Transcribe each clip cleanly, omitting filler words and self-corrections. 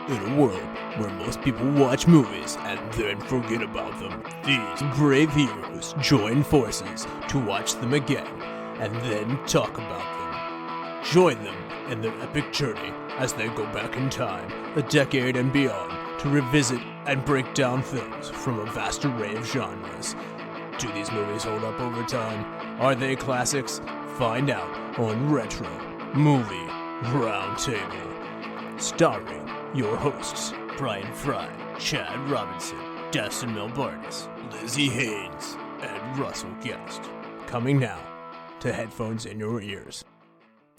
In a world where most people watch movies and then forget about them, these brave heroes join forces to watch them again and then talk about them. Join them in their epic journey as they go back in time, a decade and beyond, to revisit and break down films from a vast array of genres. Do these movies hold up over time? Are they classics? Find out on Retro Movie Roundtable. Starring your hosts, Brian Frye, Chad Robinson, Dustin Melbardis, Lizzie Haynes, and Russell Guest. Coming now to headphones in your ears.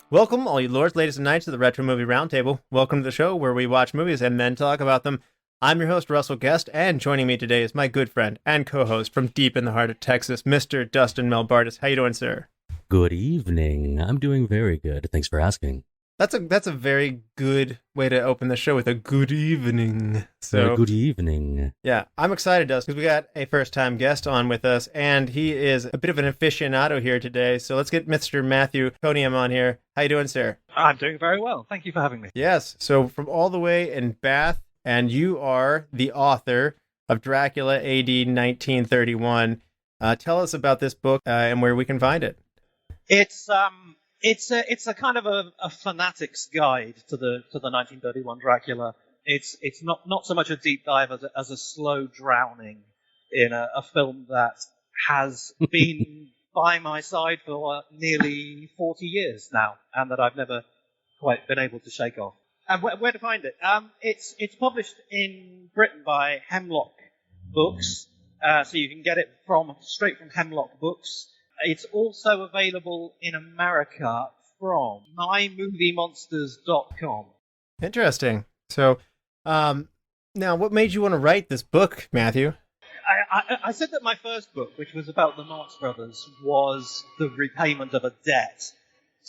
Welcome, all you lords, ladies, and knights, to the Retro Movie Roundtable. Welcome to the show where we watch movies and then talk about them. I'm your host, Russell Guest, and joining me today is my good friend and co-host from deep in the heart of Texas, Mr. Dustin Melbardis. How you doing, sir? Good evening. I'm doing very good. Thanks for asking. That's a very good way to open the show, with a good evening. So good evening. Yeah, I'm excited, Dustin, because we got a first-time guest on with us, and he is a bit of an aficionado here today. So let's get Mr. Matthew Coniam on here. How you doing, sir? I'm doing very well. Thank you for having me. Yes. So from all the way in Bath, and you are the author of Dracula AD 1931. Tell us about this book and where we can find it. It's a kind of a fanatic's guide to the 1931 Dracula. It's not so much a deep dive as a slow drowning in a film that has been by my side for nearly 40 years now, and that I've never quite been able to shake off. And where to find it? It's published in Britain by Hemlock Books, so you can get it straight from Hemlock Books. It's also available in America from mymoviemonsters.com. Interesting. So, now, what made you want to write this book, Matthew? I said that my first book, which was about the Marx Brothers, was the repayment of a debt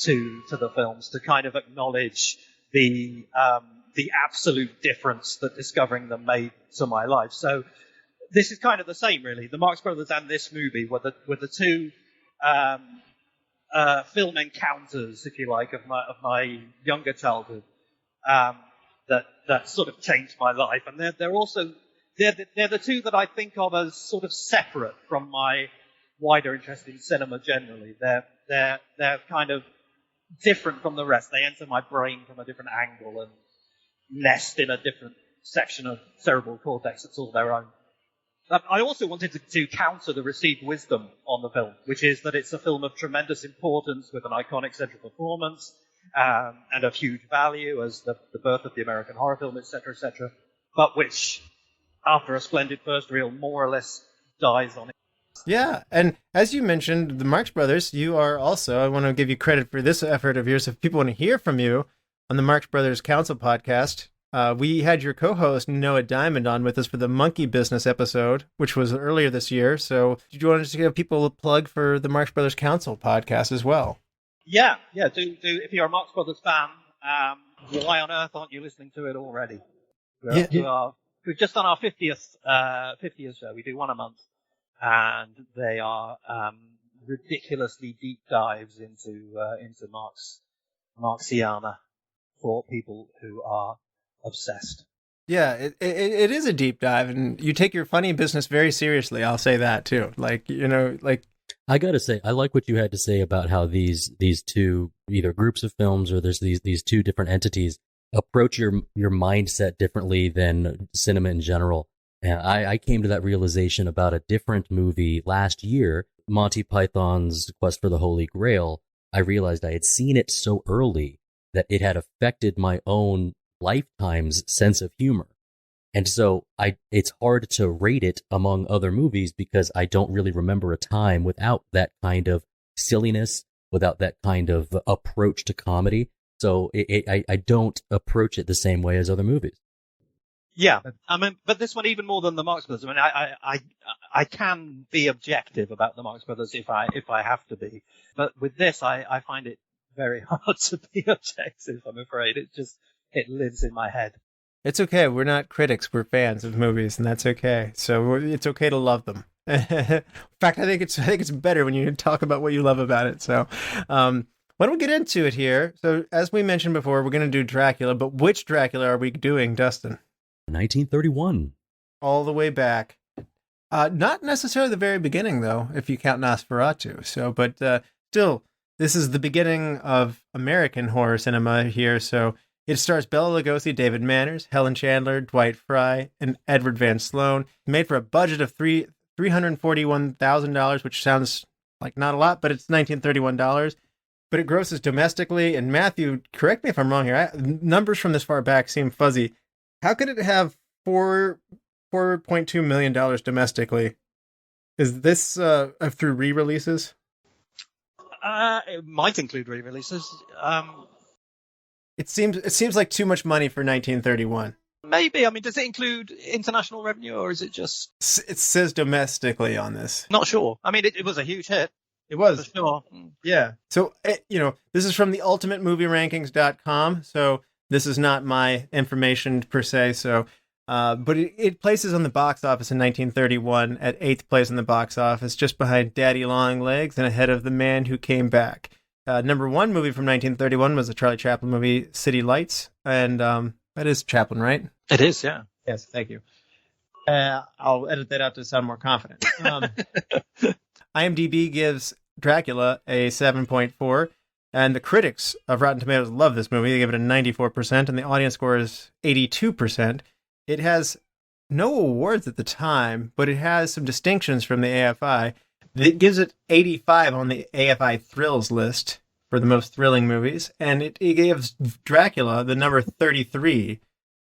to the films, to kind of acknowledge the absolute difference that discovering them made to my life. So this is kind of the same, really. The Marx Brothers and this movie were the two film encounters, if you like, of my younger childhood that sort of changed my life. And they're also the two that I think of as sort of separate from my wider interest in cinema generally. They're kind of different from the rest. They enter my brain from a different angle and nest in a different section of cerebral cortex that's all their own. I also wanted to counter the received wisdom on the film, which is that it's a film of tremendous importance with an iconic central performance and of huge value as the birth of the American horror film, etc., etc., but which, after a splendid first reel, more or less dies on it. Yeah, and as you mentioned, the Marx Brothers, you are also, I want to give you credit for this effort of yours. If people want to hear from you on the Marx Brothers Council podcast, we had your co-host, Noah Diamond, on with us for the Monkey Business episode, which was earlier this year. So did you want to give people a plug for the Marx Brothers Council podcast as well? Yeah. Do if you're a Marx Brothers fan, why on earth aren't you listening to it already? We've just done our 50th show. We do one a month. And they are ridiculously deep dives into Marxiana for people who are obsessed. Yeah, it is a deep dive, and you take your funny business very seriously. I'll say that too. I gotta say, I like what you had to say about how these two either groups of films or there's these two different entities approach your mindset differently than cinema in general. And I came to that realization about a different movie last year, Monty Python's Quest for the Holy Grail. I realized I had seen it so early that it had affected my own lifetime's sense of humor. And so it's hard to rate it among other movies because I don't really remember a time without that kind of silliness, without that kind of approach to comedy. So I don't approach it the same way as other movies. Yeah, but this one even more than the Marx Brothers. I mean, I can be objective about the Marx Brothers if I have to be, but with this, I find it very hard to be objective. I'm afraid it lives in my head. It's okay. We're not critics. We're fans of movies, and that's okay. So it's okay to love them. In fact, I think it's better when you talk about what you love about it. So, why don't we get into it here? So, as we mentioned before, we're going to do Dracula, but which Dracula are we doing, Dustin? 1931. All the way back. Not necessarily the very beginning, though, if you count Nosferatu. So, but still, this is the beginning of American horror cinema here. So, it stars Bela Lugosi, David Manners, Helen Chandler, Dwight Frye, and Edward Van Sloan. Made for a budget of $341,000, which sounds like not a lot, but it's $1931. But it grosses domestically. And Matthew, correct me if I'm wrong here. Numbers from this far back seem fuzzy. How could it have $4.2 million domestically? Is this through re-releases? It might include re-releases. It seems like too much money for 1931. Maybe. I mean, does it include international revenue, or is it just... It says domestically on this. Not sure. I mean, it was a huge hit. It was. For sure. Yeah. So, this is from the ultimatemovierankings.com. So this is not my information per se. So, but it places on the box office in 1931 at 8th place in the box office, just behind Daddy Long Legs and ahead of The Man Who Came Back. Number one movie from 1931 was the Charlie Chaplin movie City Lights. And that is Chaplin, right? It is, yeah. Yes, thank you. I'll edit that out to sound more confident. IMDb gives Dracula a 7.4, and the critics of Rotten Tomatoes love this movie. They give it a 94%, and the audience score is 82%. It has no awards at the time, but it has some distinctions from the AFI. It gives it 85 on the AFI Thrills list for the most thrilling movies, and it gives Dracula the number 33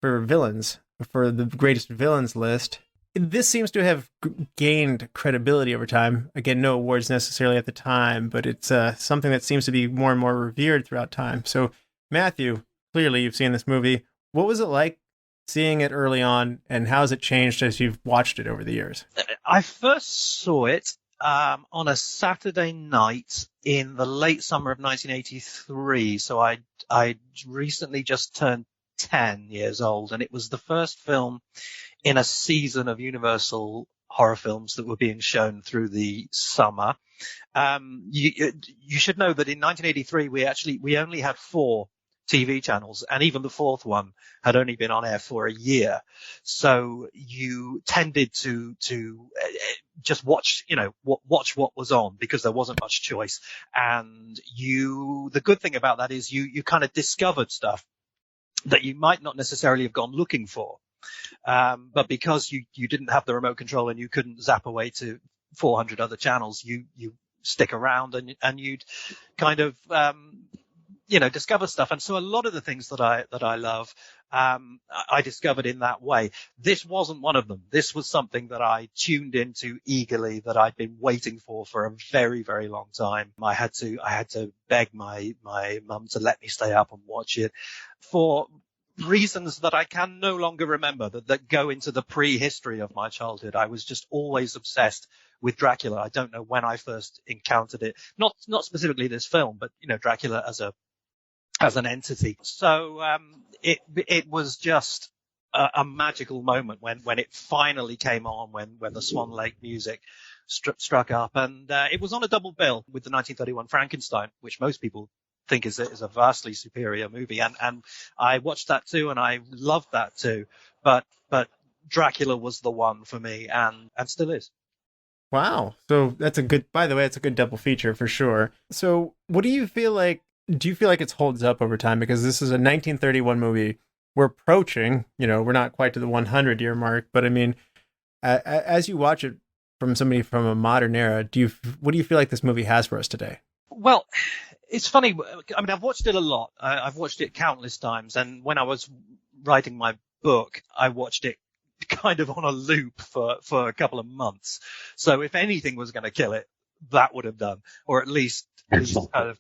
for villains, for the greatest villains list. This seems to have gained credibility over time. Again, no awards necessarily at the time, but it's something that seems to be more and more revered throughout time. So, Matthew, clearly you've seen this movie. What was it like seeing it early on, and how has it changed as you've watched it over the years? I first saw it on a Saturday night in the late summer of 1983. So I recently just turned 10 years old, and it was the first film in a season of Universal horror films that were being shown through the summer. You should know that in 1983 we only had 4 TV channels, and even the 4th one had only been on air for a year. So you tended to just watch what was on, because there wasn't much choice. And the good thing about that is you kind of discovered stuff that you might not necessarily have gone looking for. But because you didn't have the remote control and you couldn't zap away to 400 other channels, you stick around and you'd kind of, discover stuff. And so a lot of the things that I love, I discovered in that way. This wasn't one of them. This was something that I tuned into eagerly, that I'd been waiting for a very, very long time. I had to beg my mum to let me stay up and watch it for reasons that I can no longer remember, that go into the prehistory of my childhood. I was just always obsessed with Dracula. I don't know when I first encountered it. Not specifically this film, but Dracula as an entity. So it was just a magical moment when it finally came on, when the Swan Lake music struck up, and it was on a double bill with the 1931 Frankenstein, which most people think is a vastly superior movie, and I watched that too, and I loved that too. But Dracula was the one for me, and still is. Wow. So by the way, it's a good double feature for sure. So what do you feel like? Do you feel like it holds up over time? Because this is a 1931 movie. We're approaching, we're not quite to the 100-year mark, but I mean, as you watch it from somebody from a modern era, what do you feel like this movie has for us today? Well, it's funny. I mean, I've watched it a lot. I've watched it countless times. And when I was writing my book, I watched it kind of on a loop for a couple of months. So if anything was going to kill it, that would have done, or at least kind of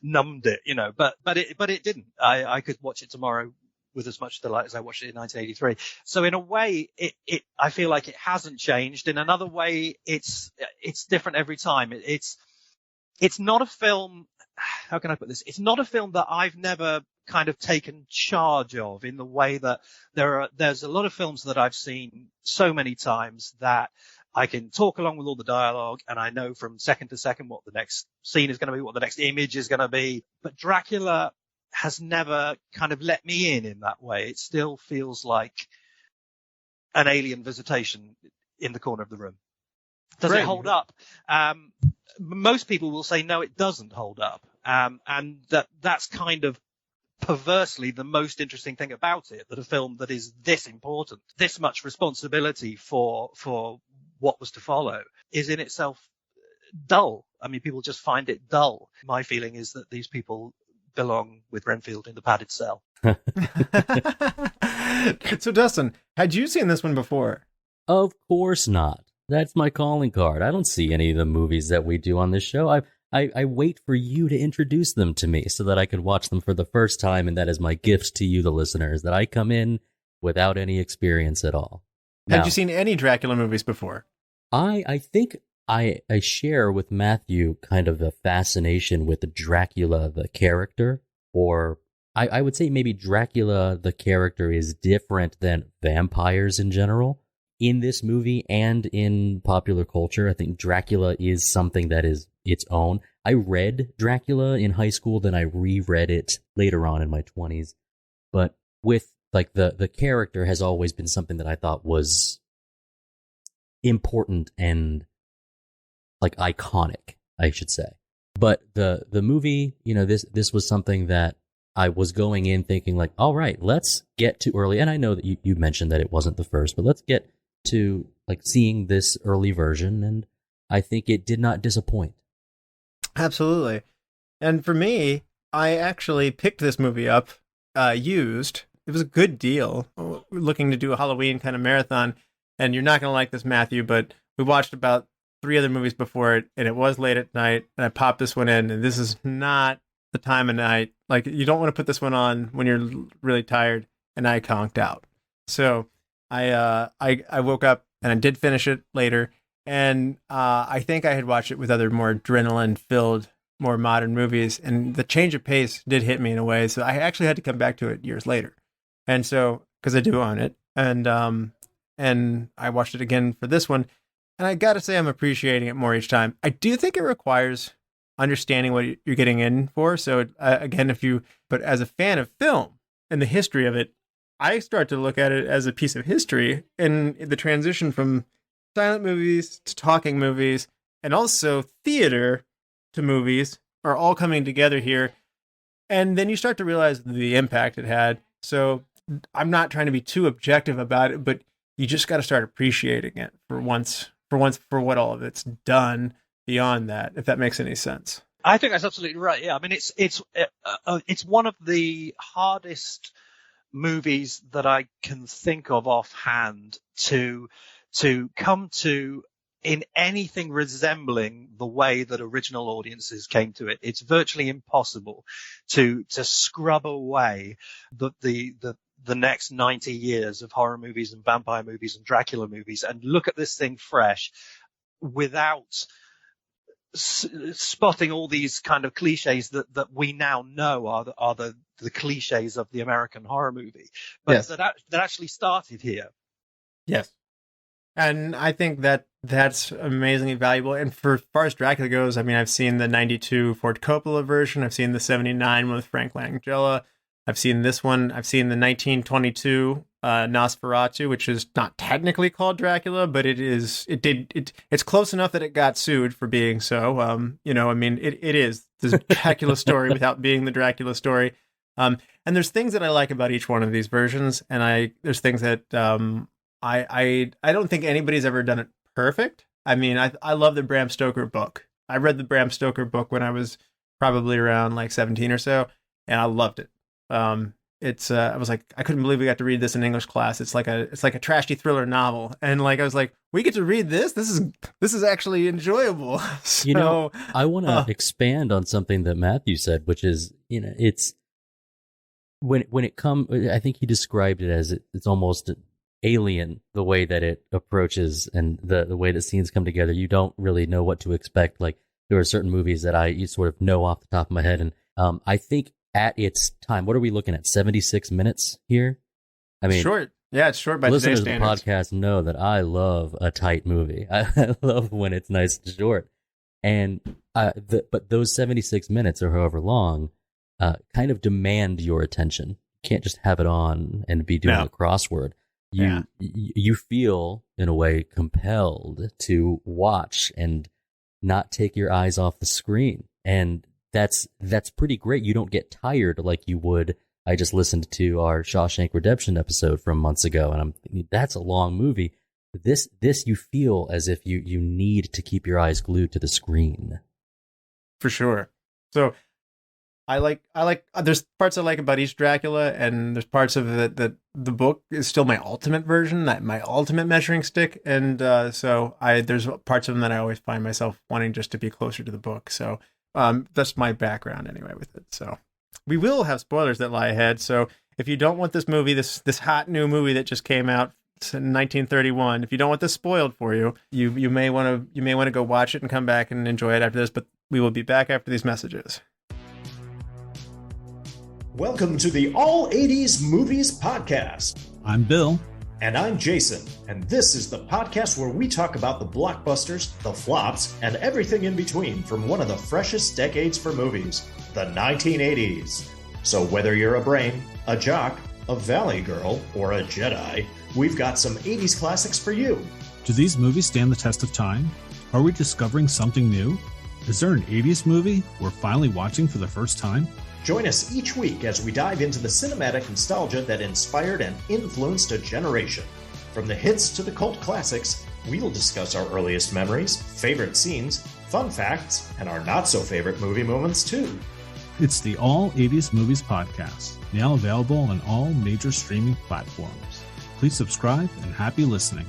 numbed it, but it didn't. I could watch it tomorrow with as much delight as I watched it in 1983. So in a way, I feel like it hasn't changed. In another way, it's different every time. It's not a film. How can I put this? It's not a film that I've never kind of taken charge of, in the way that there's a lot of films that I've seen so many times that I can talk along with all the dialogue, and I know from second to second what the next scene is going to be, what the next image is going to be. But Dracula has never kind of let me in that way. It still feels like an alien visitation in the corner of the room. Does it hold up? Most people will say, no, it doesn't hold up. And that's kind of perversely the most interesting thing about it, that a film that is this important, this much responsibility for what was to follow, is in itself dull. I mean, people just find it dull. My feeling is that these people belong with Renfield in the padded cell. So, Dustin, had you seen this one before? Of course not. That's my calling card. I don't see any of the movies that we do on this show. I wait for you to introduce them to me so that I could watch them for the first time, and that is my gift to you, the listeners, that I come in without any experience at all. Had you seen any Dracula movies before? I think I share with Matthew kind of a fascination with the Dracula, the character, or I would say maybe Dracula, the character, is different than vampires in general. In this movie and in popular culture, I think Dracula is something that is its own. I read Dracula in high school, then I reread it later on in my 20s. But with like the character has always been something that I thought was important and like iconic, I should say. But the movie, you know, this was something that I was going in thinking like, all right, let's get to early. And I know that you mentioned that it wasn't the first, but let's get to like seeing this early version, and I think it did not disappoint. Absolutely. And for me, I actually picked this movie up used. It was a good deal. We're looking to do a Halloween kind of marathon, and you're not going to like this, Matthew, but we watched about 3 other movies before it, and it was late at night, and I popped this one in, and this is not the time of night. Like, you don't want to put this one on when you're really tired, and I conked out. So I woke up and I did finish it later, and I think I had watched it with other more adrenaline-filled, more modern movies, and the change of pace did hit me in a way, so I actually had to come back to it years later. And so, because I do own it, and I watched it again for this one, and I gotta say I'm appreciating it more each time. I do think it requires understanding what you're getting in for, so again, but as a fan of film and the history of it, I start to look at it as a piece of history, and the transition from silent movies to talking movies and also theater to movies are all coming together here. And then you start to realize the impact it had. So I'm not trying to be too objective about it, but you just got to start appreciating it for what all of it's done beyond that, if that makes any sense. I think that's absolutely right. Yeah. I mean, it's one of the hardest movies that I can think of offhand to come to in anything resembling the way that original audiences came to it. It's virtually impossible to scrub away the next 90 years of horror movies and vampire movies and Dracula movies and look at this thing fresh without spotting all these kind of cliches that we now know are the cliches of the American horror movie, but yes, that actually started here. Yes. And I think that's amazingly valuable. And for as far as Dracula goes, I mean, I've seen the 92 Ford Coppola version. I've seen the 79 one with Frank Langella. I've seen this one. I've seen the 1922 Nosferatu, which is not technically called Dracula, but it's close enough that it got sued for being so. I mean, it is this Dracula story without being the Dracula story. And there's things that I like about each one of these versions, and there's things that I don't think anybody's ever done it perfect. I mean, I love the Bram Stoker book. I read the Bram Stoker book when I was probably around like 17 or so, and I loved it. I was like, I couldn't believe we got to read this in English class. It's like a trashy thriller novel, and like I was like, we get to read this. This is actually enjoyable. So, I want to expand on something that Matthew said, which is, it's when it comes. I think he described it as it's almost alien the way that it approaches and the way that scenes come together. You don't really know what to expect. Like there are certain movies that you sort of know off the top of my head, and I think. At its time, what are we looking at? 76 minutes here? I mean, short. Yeah, it's short by Listeners today's of the standards. podcast know that I love a tight movie. I love when it's nice and short. And but those 76 minutes or however long kind of demand your attention. You can't just have it on and be doing a crossword. You feel, in a way, compelled to watch and not take your eyes off the screen. And that's pretty great. You don't get tired like you would. I just listened to our Shawshank Redemption episode from months ago, and I'm thinking, that's a long movie. This you feel as if you need to keep your eyes glued to the screen. For sure. So I like there's parts I like about each Dracula, and there's parts of it that the book is still my ultimate version, that my ultimate measuring stick. And so there's parts of them that I always find myself wanting just to be closer to the book. So that's my background anyway with it. So we will have spoilers that lie ahead. So if you don't want this movie, this hot new movie that just came out in 1931, if you don't want this spoiled for you, you may want to go watch it and come back and enjoy it after this. But we will be back after these messages. Welcome to the All 80s Movies Podcast. I'm Bill. And I'm Jason. And this is the podcast where we talk about the blockbusters, the flops, and everything in between from one of the freshest decades for movies, the 1980s. So whether you're a brain, a jock, a valley girl, or a Jedi, we've got some 80s classics for you. Do these movies stand the test of time? Are we discovering something new? Is there an 80s movie we're finally watching for the first time? Join us each week as we dive into the cinematic nostalgia that inspired and influenced a generation. From the hits to the cult classics, we'll discuss our earliest memories, favorite scenes, fun facts, and our not-so-favorite movie moments, too. It's the All 80s Movies Podcast, now available on all major streaming platforms. Please subscribe and happy listening.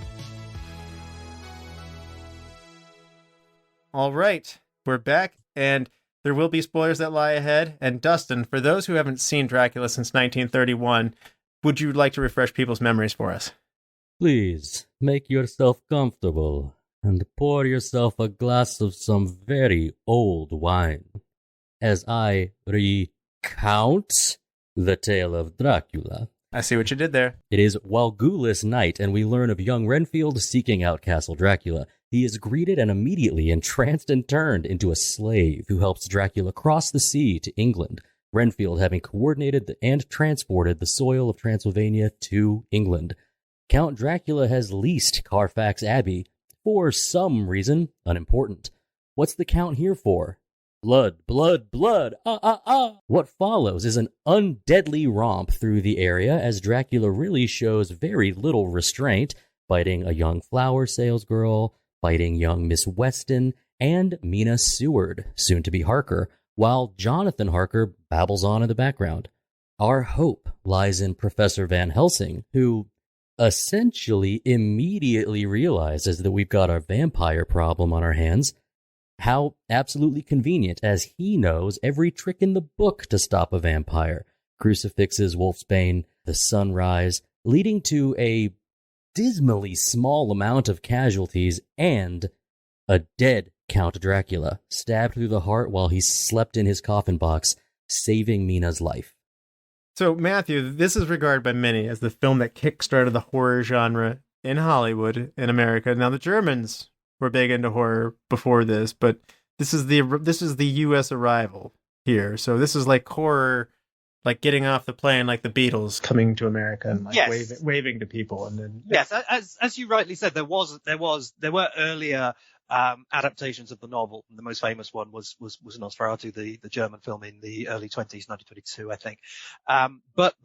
All right, we're back, and there will be spoilers that lie ahead. And Dustin, for those who haven't seen Dracula since 1931, would you like to refresh people's memories for us? Please make yourself comfortable and pour yourself a glass of some very old wine as I recount the tale of Dracula. I see what you did there. It is Walgulus night, and we learn of young Renfield seeking out Castle Dracula. He is greeted and immediately entranced and turned into a slave who helps Dracula cross the sea to England, Renfield having coordinated and transported the soil of Transylvania to England. Count Dracula has leased Carfax Abbey for some reason unimportant. What's the Count here for? Blood, blood, blood, What follows is an undeadly romp through the area as Dracula really shows very little restraint, biting a young flower salesgirl, biting young Miss Weston, and Mina Seward, soon to be Harker, while Jonathan Harker babbles on in the background. Our hope lies in Professor Van Helsing, who essentially immediately realizes that we've got a vampire problem on our hands. How absolutely convenient, as he knows every trick in the book to stop a vampire. Crucifixes, Wolfsbane, the sunrise, leading to a dismally small amount of casualties and a dead Count Dracula, stabbed through the heart while he slept in his coffin box, saving Mina's life. So, Matthew, this is regarded by many as the film that kickstarted the horror genre in Hollywood, in America. Now, the Germans were big into horror before this, but this is the U.S. arrival here. So this is like horror, like getting off the plane, like the Beatles coming to America and like waving to people, and then yes, as you rightly said, there were earlier adaptations of the novel. And the most famous one was Nosferatu, the German film in the early 1920s, 1922, I think. But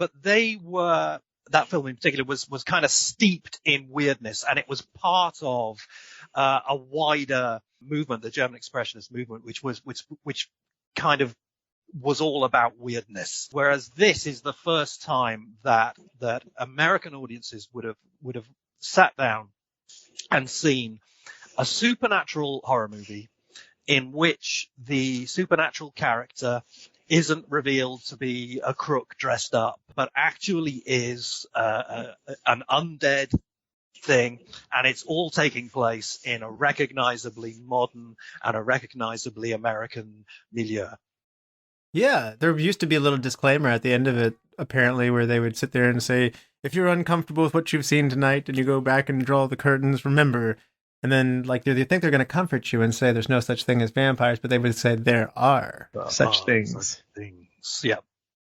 that film in particular was kind of steeped in weirdness, and it was part of a wider movement, the German Expressionist movement, which kind of was all about weirdness. Whereas this is the first time that American audiences would have sat down and seen a supernatural horror movie in which the supernatural character isn't revealed to be a crook dressed up, but actually is an undead thing, and it's all taking place in a recognizably modern and a recognizably American milieu. Yeah, there used to be a little disclaimer at the end of it, apparently, where they would sit there and say, if you're uncomfortable with what you've seen tonight and you go back and draw the curtains, remember. And then, like, they think they're going to comfort you and say there's no such thing as vampires, but they would say there are such things. Such things. Yeah.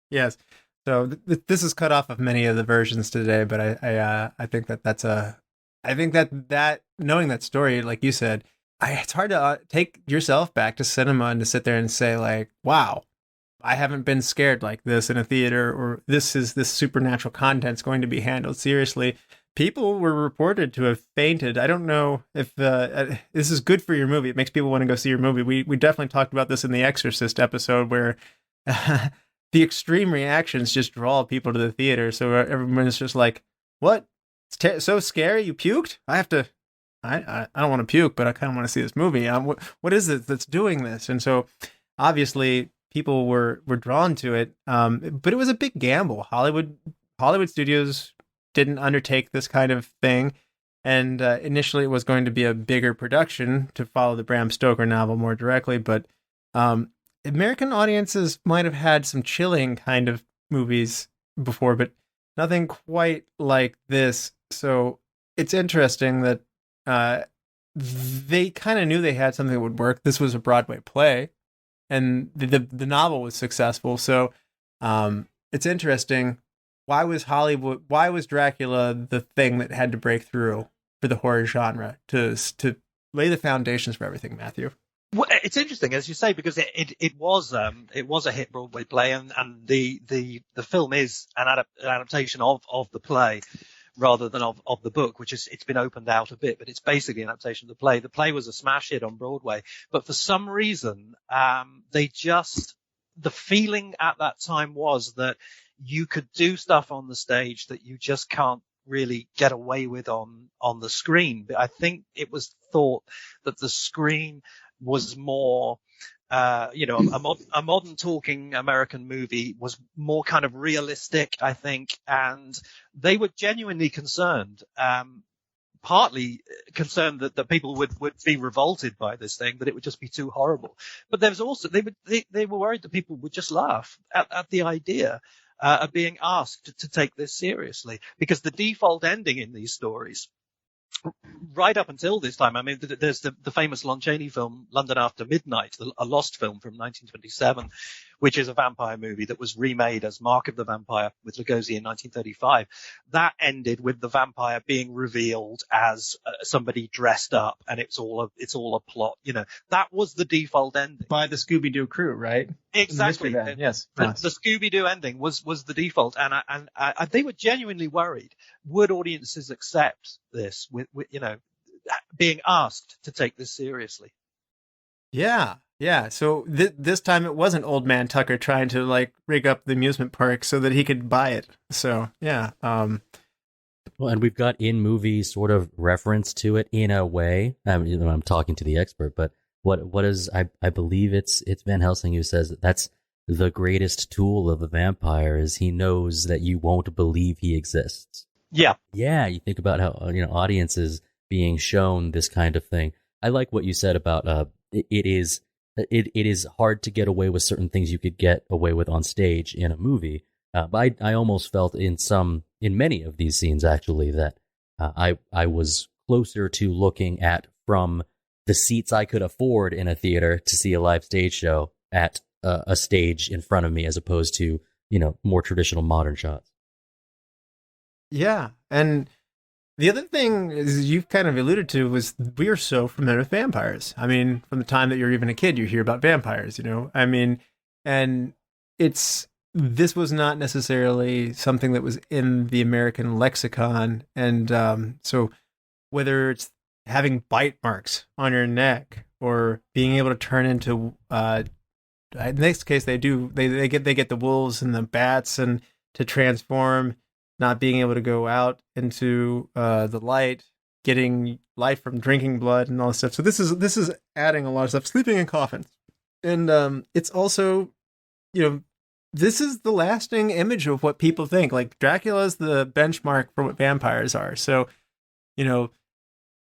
Yes. So this is cut off of many of the versions today, but I think that's I think that knowing that story, like you said, it's hard to take yourself back to cinema and to sit there and say, like, wow, I haven't been scared like this in a theater, or this supernatural content's going to be handled seriously. People were reported to have fainted. I don't know if this is good for your movie. It makes people want to go see your movie. We definitely talked about this in the Exorcist episode, where the extreme reactions just draw people to the theater. So everyone's just like, what? It's so scary you puked? I don't want to puke, but I kind of want to see this movie. What is it that's doing this? And so obviously people were drawn to it. But it was a big gamble. Hollywood studios didn't undertake this kind of thing. And initially it was going to be a bigger production to follow the Bram Stoker novel more directly. But American audiences might have had some chilling kind of movies before, but nothing quite like this. So it's interesting that they kind of knew they had something that would work. This was a Broadway play, and the novel was successful. So it's interesting. Why was Dracula the thing that had to break through for the horror genre to lay the foundations for everything, Matthew? Well, it's interesting, as you say, because it was a hit Broadway play, and the film is an adaptation of the play rather than of the book, it's been opened out a bit, but it's basically an adaptation of the play. The play was a smash hit on Broadway, but for some reason, the feeling at that time was that you could do stuff on the stage that you just can't really get away with on the screen. But I think it was thought that the screen was more, a modern talking American movie was more kind of realistic, I think, and they were genuinely concerned, partly concerned that people would be revolted by this thing, that it would just be too horrible. But there was also, they were worried that people would just laugh at the idea of being asked to take this seriously, because the default ending in these stories, right up until this time, I mean, there's the famous Lon Chaney film, London After Midnight, a lost film from 1927, which is a vampire movie that was remade as Mark of the Vampire with Lugosi in 1935. That ended with the vampire being revealed as somebody dressed up, and it's all a plot. That was the default ending By the Scooby-Doo crew, right? Exactly. Yes. The Scooby-Doo ending was the default, and they were genuinely worried. Would audiences accept this with being asked to take this seriously? Yeah. So this time it wasn't Old Man Tucker trying to like rig up the amusement park so that he could buy it. So yeah. Well, and we've got in movie sort of reference to it in a way. I'm talking to the expert, but what is I believe it's Van Helsing who says that's the greatest tool of a vampire is he knows that you won't believe he exists. Yeah. Yeah. You think about how audiences being shown this kind of thing. I like what you said about it is hard to get away with certain things you could get away with on stage in a movie. But I almost felt in many of these scenes actually that I was closer to looking at from the seats I could afford in a theater to see a live stage show at a stage in front of me as opposed to more traditional modern shots. Yeah, and the other thing is you've kind of alluded to was we are so familiar with vampires. I mean, from the time that you're even a kid, you hear about vampires, I mean, and this was not necessarily something that was in the American lexicon. And so whether it's having bite marks on your neck or being able to turn into, in this case, they get the wolves and the bats and to transform, not being able to go out into the light, getting life from drinking blood and all this stuff. So this is adding a lot of stuff. Sleeping in coffins, and it's also, this is the lasting image of what people think. Like Dracula is the benchmark for what vampires are. So,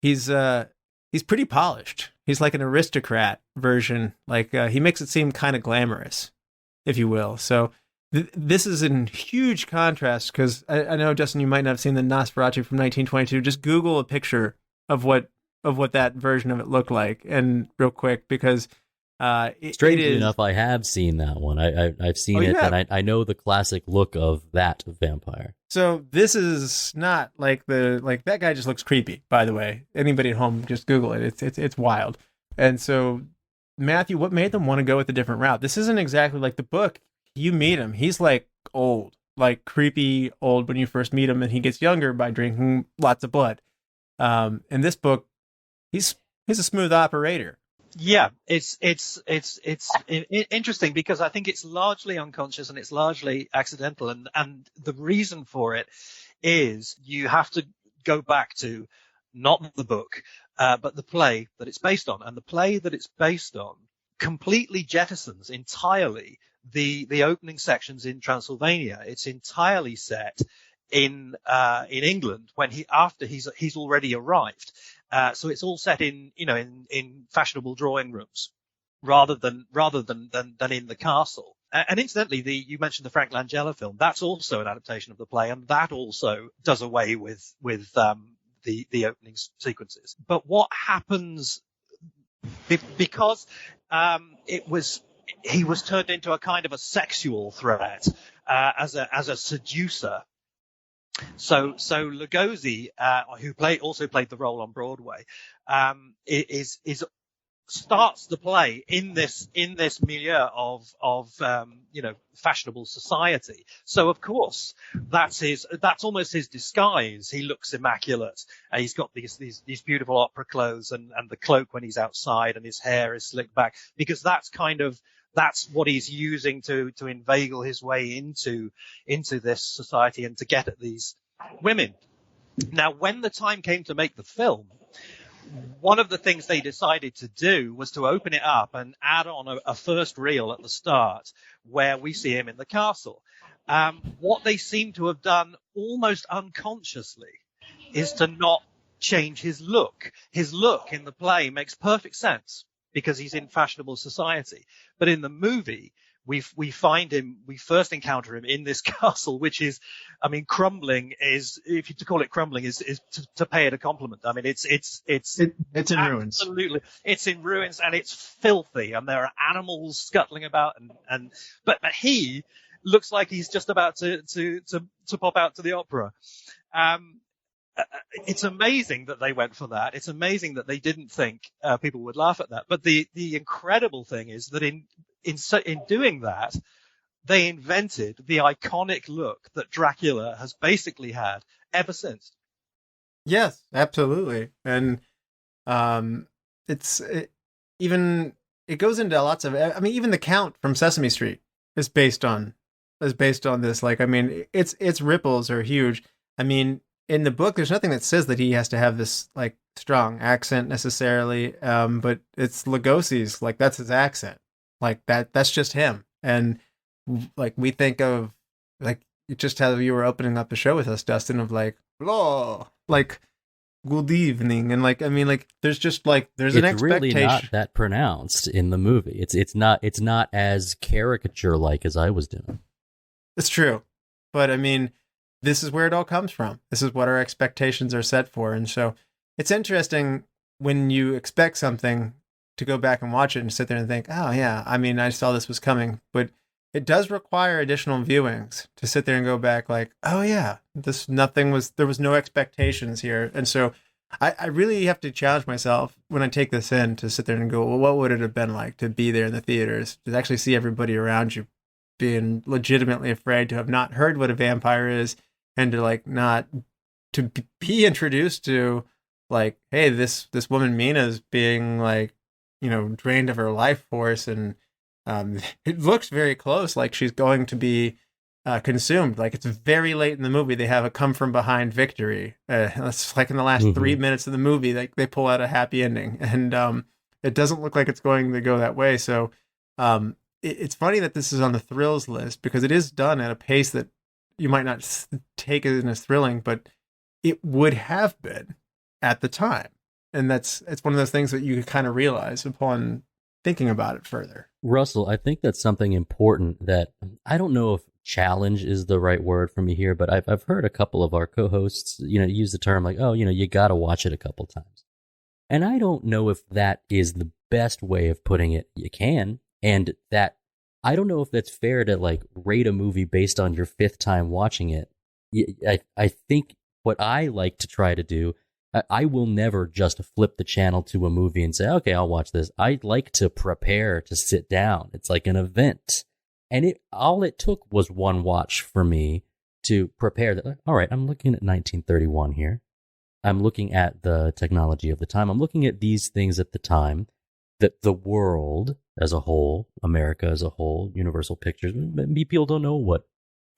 he's pretty polished. He's like an aristocrat version. Like he makes it seem kind of glamorous, if you will. So this is in huge contrast because I know, Justin, you might not have seen the Nosferatu from 1922. Just Google a picture of what that version of it looked like, and real quick, because strangely enough, I have seen that one. I've seen it, and I know the classic look of that vampire. So this is not like that guy just looks creepy, by the way. Anybody at home, just Google it. It's wild. And so, Matthew, what made them want to go with a different route? This isn't exactly like the book. You meet him, he's like old, like creepy old when you first meet him, and he gets younger by drinking lots of blood. In this book, he's a smooth operator. Yeah, it's interesting because I think it's largely unconscious and it's largely accidental, and the reason for it is you have to go back to not the book, but the play that it's based on, and the play that it's based on completely jettisons entirely the opening sections in Transylvania. It's entirely set in England when he's already arrived. So it's all set in fashionable drawing rooms rather than in the castle. And incidentally, you mentioned the Frank Langella film. That's also an adaptation of the play, and that also does away with the opening sequences. But what happens because he was turned into a kind of a sexual threat as a seducer. So Lugosi, who also played the role on Broadway, starts the play in this milieu of fashionable society. So of course that's almost his disguise. He looks immaculate. He's got these beautiful opera clothes and the cloak when he's outside, and his hair is slicked back, because that's what he's using to inveigle his way into this society and to get at these women. Now, when the time came to make the film, one of the things they decided to do was to open it up and add on a first reel at the start where we see him in the castle. What they seem to have done almost unconsciously is to not change his look. His look in the play makes perfect sense because he's in fashionable society. But in the movie, we first encounter him in this castle, which is, crumbling is, if you to call it crumbling is to pay it a compliment. I mean, it's in ruins. Absolutely. It's in ruins and it's filthy, and there are animals scuttling about, but he looks like he's just about to pop out to the opera. It's amazing that they went for that. It's amazing that they didn't think people would laugh at that. But the incredible thing is that in doing that, they invented the iconic look that Dracula has basically had ever since. Yes, absolutely. And it goes into lots of, even the Count from Sesame Street is based on this. Its ripples are huge. In the book, there's nothing that says that he has to have this strong accent necessarily, but it's Lugosi's, that's his accent, that's just him. And we think of just how you were opening up the show with us, Dustin, of hello, good evening, and there's just there's an expectation. It's really not that pronounced in the movie. It's not as caricature as I was doing. It's true, but this is where it all comes from. This is what our expectations are set for. And so it's interesting when you expect something to go back and watch it and sit there and think, oh yeah, I saw this was coming, but it does require additional viewings to sit there and go back oh yeah, there was no expectations here. And so I really have to challenge myself when I take this in to sit there and go, well, what would it have been like to be there in the theaters, to actually see everybody around you being legitimately afraid, to have not heard what a vampire is, and to not to be introduced to hey, this woman Mina is being drained of her life force, and it looks very close, she's going to be consumed. It's very late in the movie. They have a come from behind victory. It's in the last 3 minutes of the movie, they pull out a happy ending, and it doesn't look like it's going to go that way. So it's funny that this is on the thrills list, because it is done at a pace that you might not take it as thrilling, but it would have been at the time. And it's one of those things that you could kind of realize upon thinking about it further. Russell, I think that's something important that I don't know if challenge is the right word for me here, but I've heard a couple of our co-hosts, use the term like, oh, you got to watch it a couple times. And I don't know if that is the best way of putting it. You can. And that, I don't know if that's fair to like rate a movie based on your fifth time watching it. I think what I like to try to do, I will never just flip the channel to a movie and say, okay, I'll watch this. I like to prepare to sit down. It's like an event. And all it took was one watch for me to prepare that. All right, I'm looking at 1931 here. I'm looking at the technology of the time. I'm looking at these things at the time, that the world as a whole, America as a whole, Universal Pictures, maybe people don't know what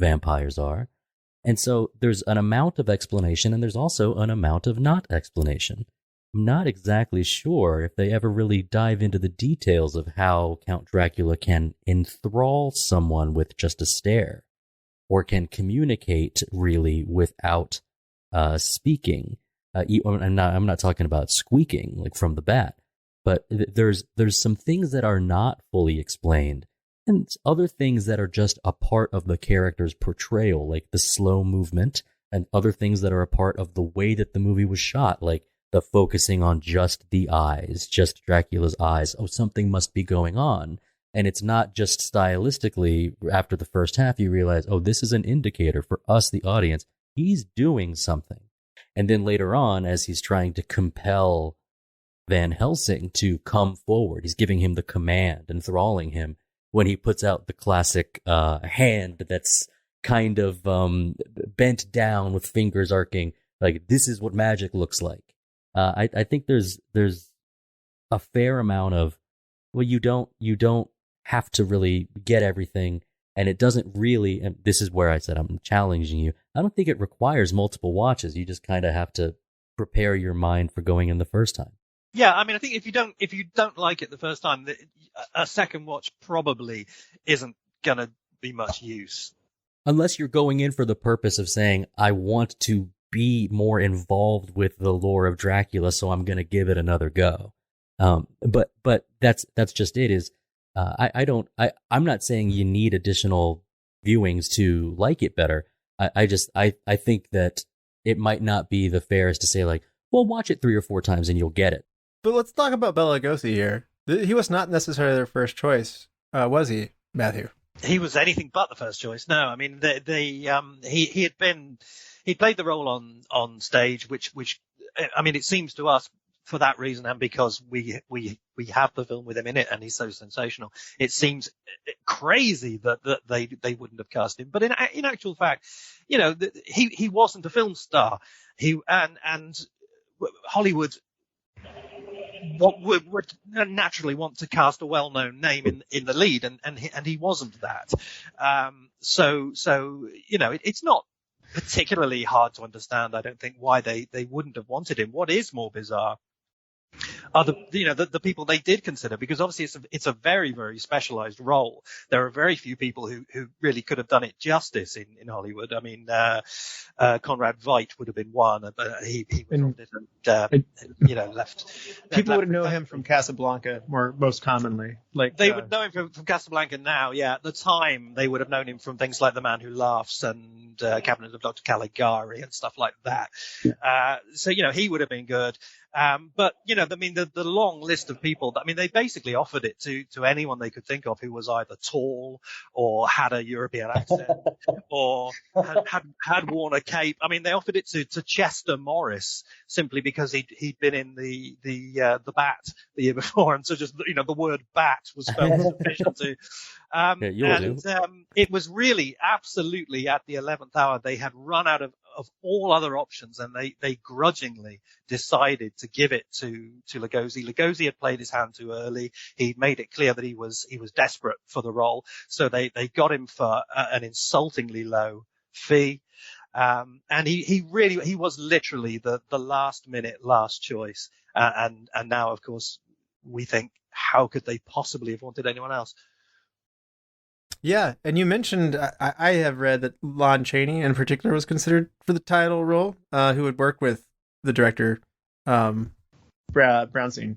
vampires are. And so there's an amount of explanation, and there's also an amount of not explanation. I'm not exactly sure if they ever really dive into the details of how Count Dracula can enthrall someone with just a stare, or can communicate really without speaking. I'm not talking about squeaking like from the bat, but there's some things that are not fully explained, and other things that are just a part of the character's portrayal, like the slow movement, and other things that are a part of the way that the movie was shot, like the focusing on just the eyes, just Dracula's eyes. Oh, something must be going on. And it's not just stylistically, after the first half, you realize, oh, this is an indicator for us, the audience. He's doing something. And then later on, as he's trying to compel Van Helsing to come forward, he's giving him the command, enthralling him, when he puts out the classic hand that's kind of bent down with fingers arcing, like, this is what magic looks like. I think there's a fair amount of, well, you don't have to really get everything, and it doesn't really, and this is where I said I'm challenging you, I don't think it requires multiple watches. You just kind of have to prepare your mind for going in the first time. Yeah, I mean, I think if you don't like it the first time, a second watch probably isn't going to be much use. Unless you're going in for the purpose of saying, I want to be more involved with the lore of Dracula, so I'm going to give it another go. But that's just it. Is I'm not saying you need additional viewings to like it better. I think that it might not be the fairest to say like, well, watch it 3 or 4 times and you'll get it. But let's talk about Bela Lugosi here. He was not necessarily their first choice, was he, Matthew? He was anything but the first choice. No, I mean, he played the role on stage, which I mean, it seems to us, for that reason, and because we have the film with him in it, and he's so sensational, it seems crazy that they wouldn't have cast him. But in actual fact, he wasn't a film star. And Hollywood would naturally want to cast a well-known name in the lead, and he wasn't that. So it's not particularly hard to understand, I don't think, why they wouldn't have wanted him. What is more bizarre are the people they did consider, because obviously it's a very, very specialized role. There are very few people who really could have done it justice in Hollywood. I mean, Conrad Veidt would have been one, but he was and left. People would know him from Casablanca most commonly. Like they would know him from Casablanca now. Yeah, at the time they would have known him from things like The Man Who Laughs and Cabinet of Dr. Caligari and stuff like that. So he would have been good. But I mean, the long list of people, I mean, they basically offered it to anyone they could think of who was either tall or had a European accent or had worn a cape. I mean, they offered it to Chester Morris simply because he'd been in the Bat the year before, and so just the word bat was felt sufficient to. It was really absolutely at the 11th hour. They had run out of all other options, and they grudgingly decided to give it to Lugosi. Lugosi had played his hand too early. He'd made it clear that he was desperate for the role, so they got him for an insultingly low fee. And he was literally the last choice. And now, of course, we think, how could they possibly have wanted anyone else? Yeah, and you mentioned, I have read that Lon Chaney in particular was considered for the title role, who had worked with the director, Brownstein.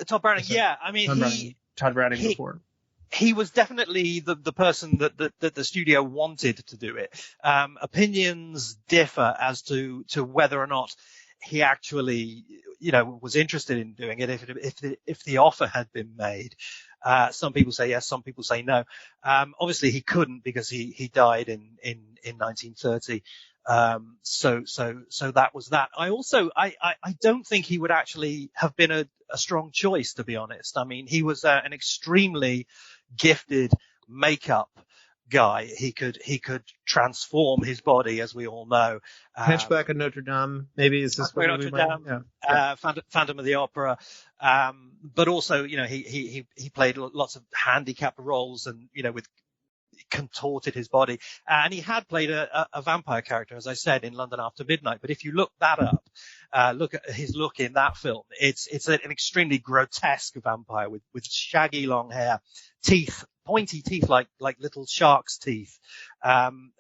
Tod Browning, yeah. I mean, Tod Browning before. he was definitely the person that the studio wanted to do it. Opinions differ as to whether or not he actually, was interested in doing it. If the offer had been made, some people say yes, some people say no. Obviously he couldn't because he died in 1930. So that was that. I don't think he would actually have been a strong choice, to be honest. I mean, he was an extremely gifted makeup guy. He could transform his body, as we all know. Hunchback of Notre Dame, maybe is this what Notre Dame, Phantom of the Opera. But also, he played lots of handicapped roles and, with contorted his body. And he had played a vampire character, as I said, in London After Midnight. But if you look that up, look at his look in that film, it's an extremely grotesque vampire with shaggy long hair, teeth, pointy teeth like little shark's teeth, an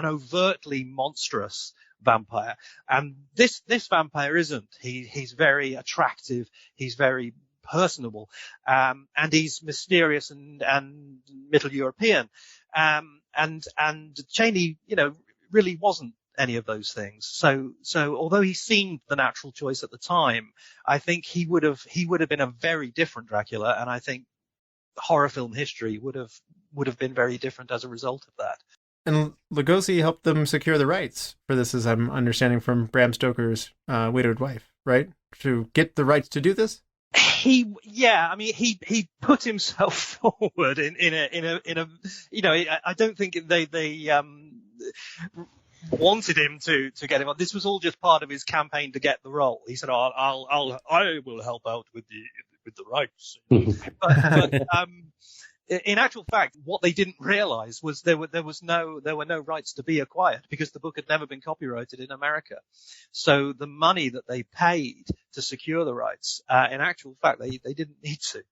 overtly monstrous vampire. And this vampire isn't. He's very attractive. He's very personable, and he's mysterious and Middle European, and Chaney, really wasn't any of those things. So although he seemed the natural choice at the time, I think he would have been a very different Dracula, and I think horror film history would have been very different as a result of that. And Lugosi helped them secure the rights for this, as I'm understanding from Bram Stoker's widowed wife, right? To get the rights to do this. He put himself forward in a I don't think they wanted him to get him on. This was all just part of his campaign to get the role. He said, I will help out with the rights. but in actual fact, what they didn't realize was there were no rights to be acquired because the book had never been copyrighted in America. So the money that they paid to secure the rights, in actual fact, they didn't need to.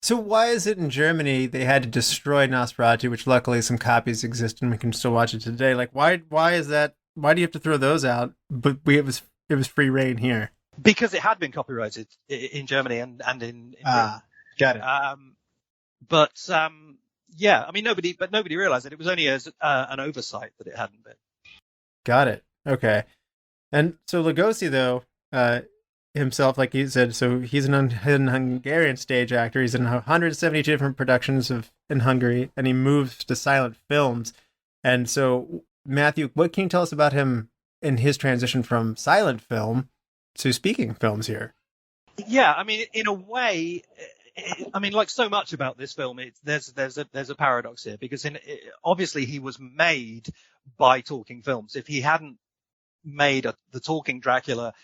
So why is it in Germany they had to destroy Nosferatu, which luckily some copies exist and we can still watch it today? Like, why is that? Why do you have to throw those out? But it was free reign here. Because it had been copyrighted in Germany and in Britain. Got it. But nobody realized it. It was only as an oversight that it hadn't been. Got it. Okay. And so Lugosi, though, himself, like you said, so he's an Hungarian stage actor. He's in 170 different productions in Hungary, and he moves to silent films. And so, Matthew, what can you tell us about him in his transition from silent film to speaking films here? Yeah, I mean, in a way, like so much about this film, there's a paradox here because obviously he was made by talking films. If he hadn't made the talking Dracula,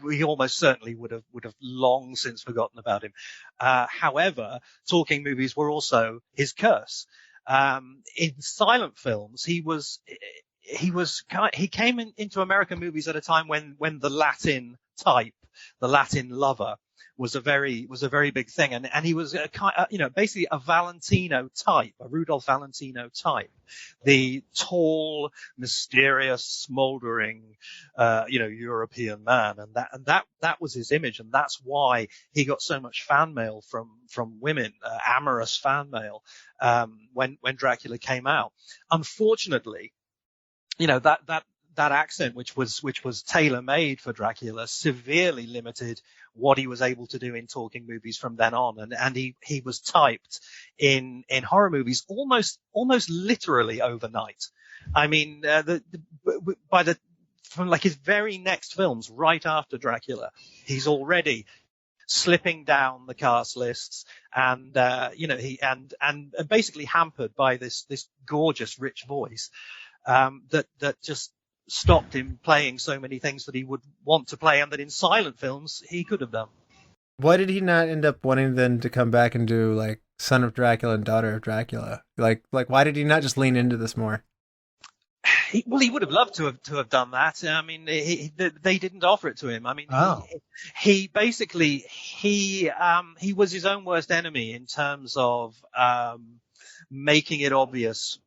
we almost certainly would have long since forgotten about him. However, talking movies were also his curse. In silent films, he came into American movies at a time when the Latin type, the Latin lover, was a very big thing, and he was basically a Valentino type, a Rudolph Valentino type, the tall, mysterious, smoldering, European man, and that was his image, and that's why he got so much fan mail from women, amorous fan mail, when Dracula came out. Unfortunately, that accent, which was tailor-made for Dracula, severely limited what he was able to do in talking movies from then on, and he was typed in horror movies almost literally overnight. I mean, from his very next films, right after Dracula, he's already slipping down the cast lists, and basically hampered by this gorgeous, rich voice that just stopped him playing so many things that he would want to play and that in silent films he could have done. Why did he not end up wanting then to come back and do like Son of Dracula and Daughter of Dracula? Like why did he not just lean into this more? He would have loved to have done that. I mean, they didn't offer it to him. I mean, he basically was his own worst enemy in terms of making it obvious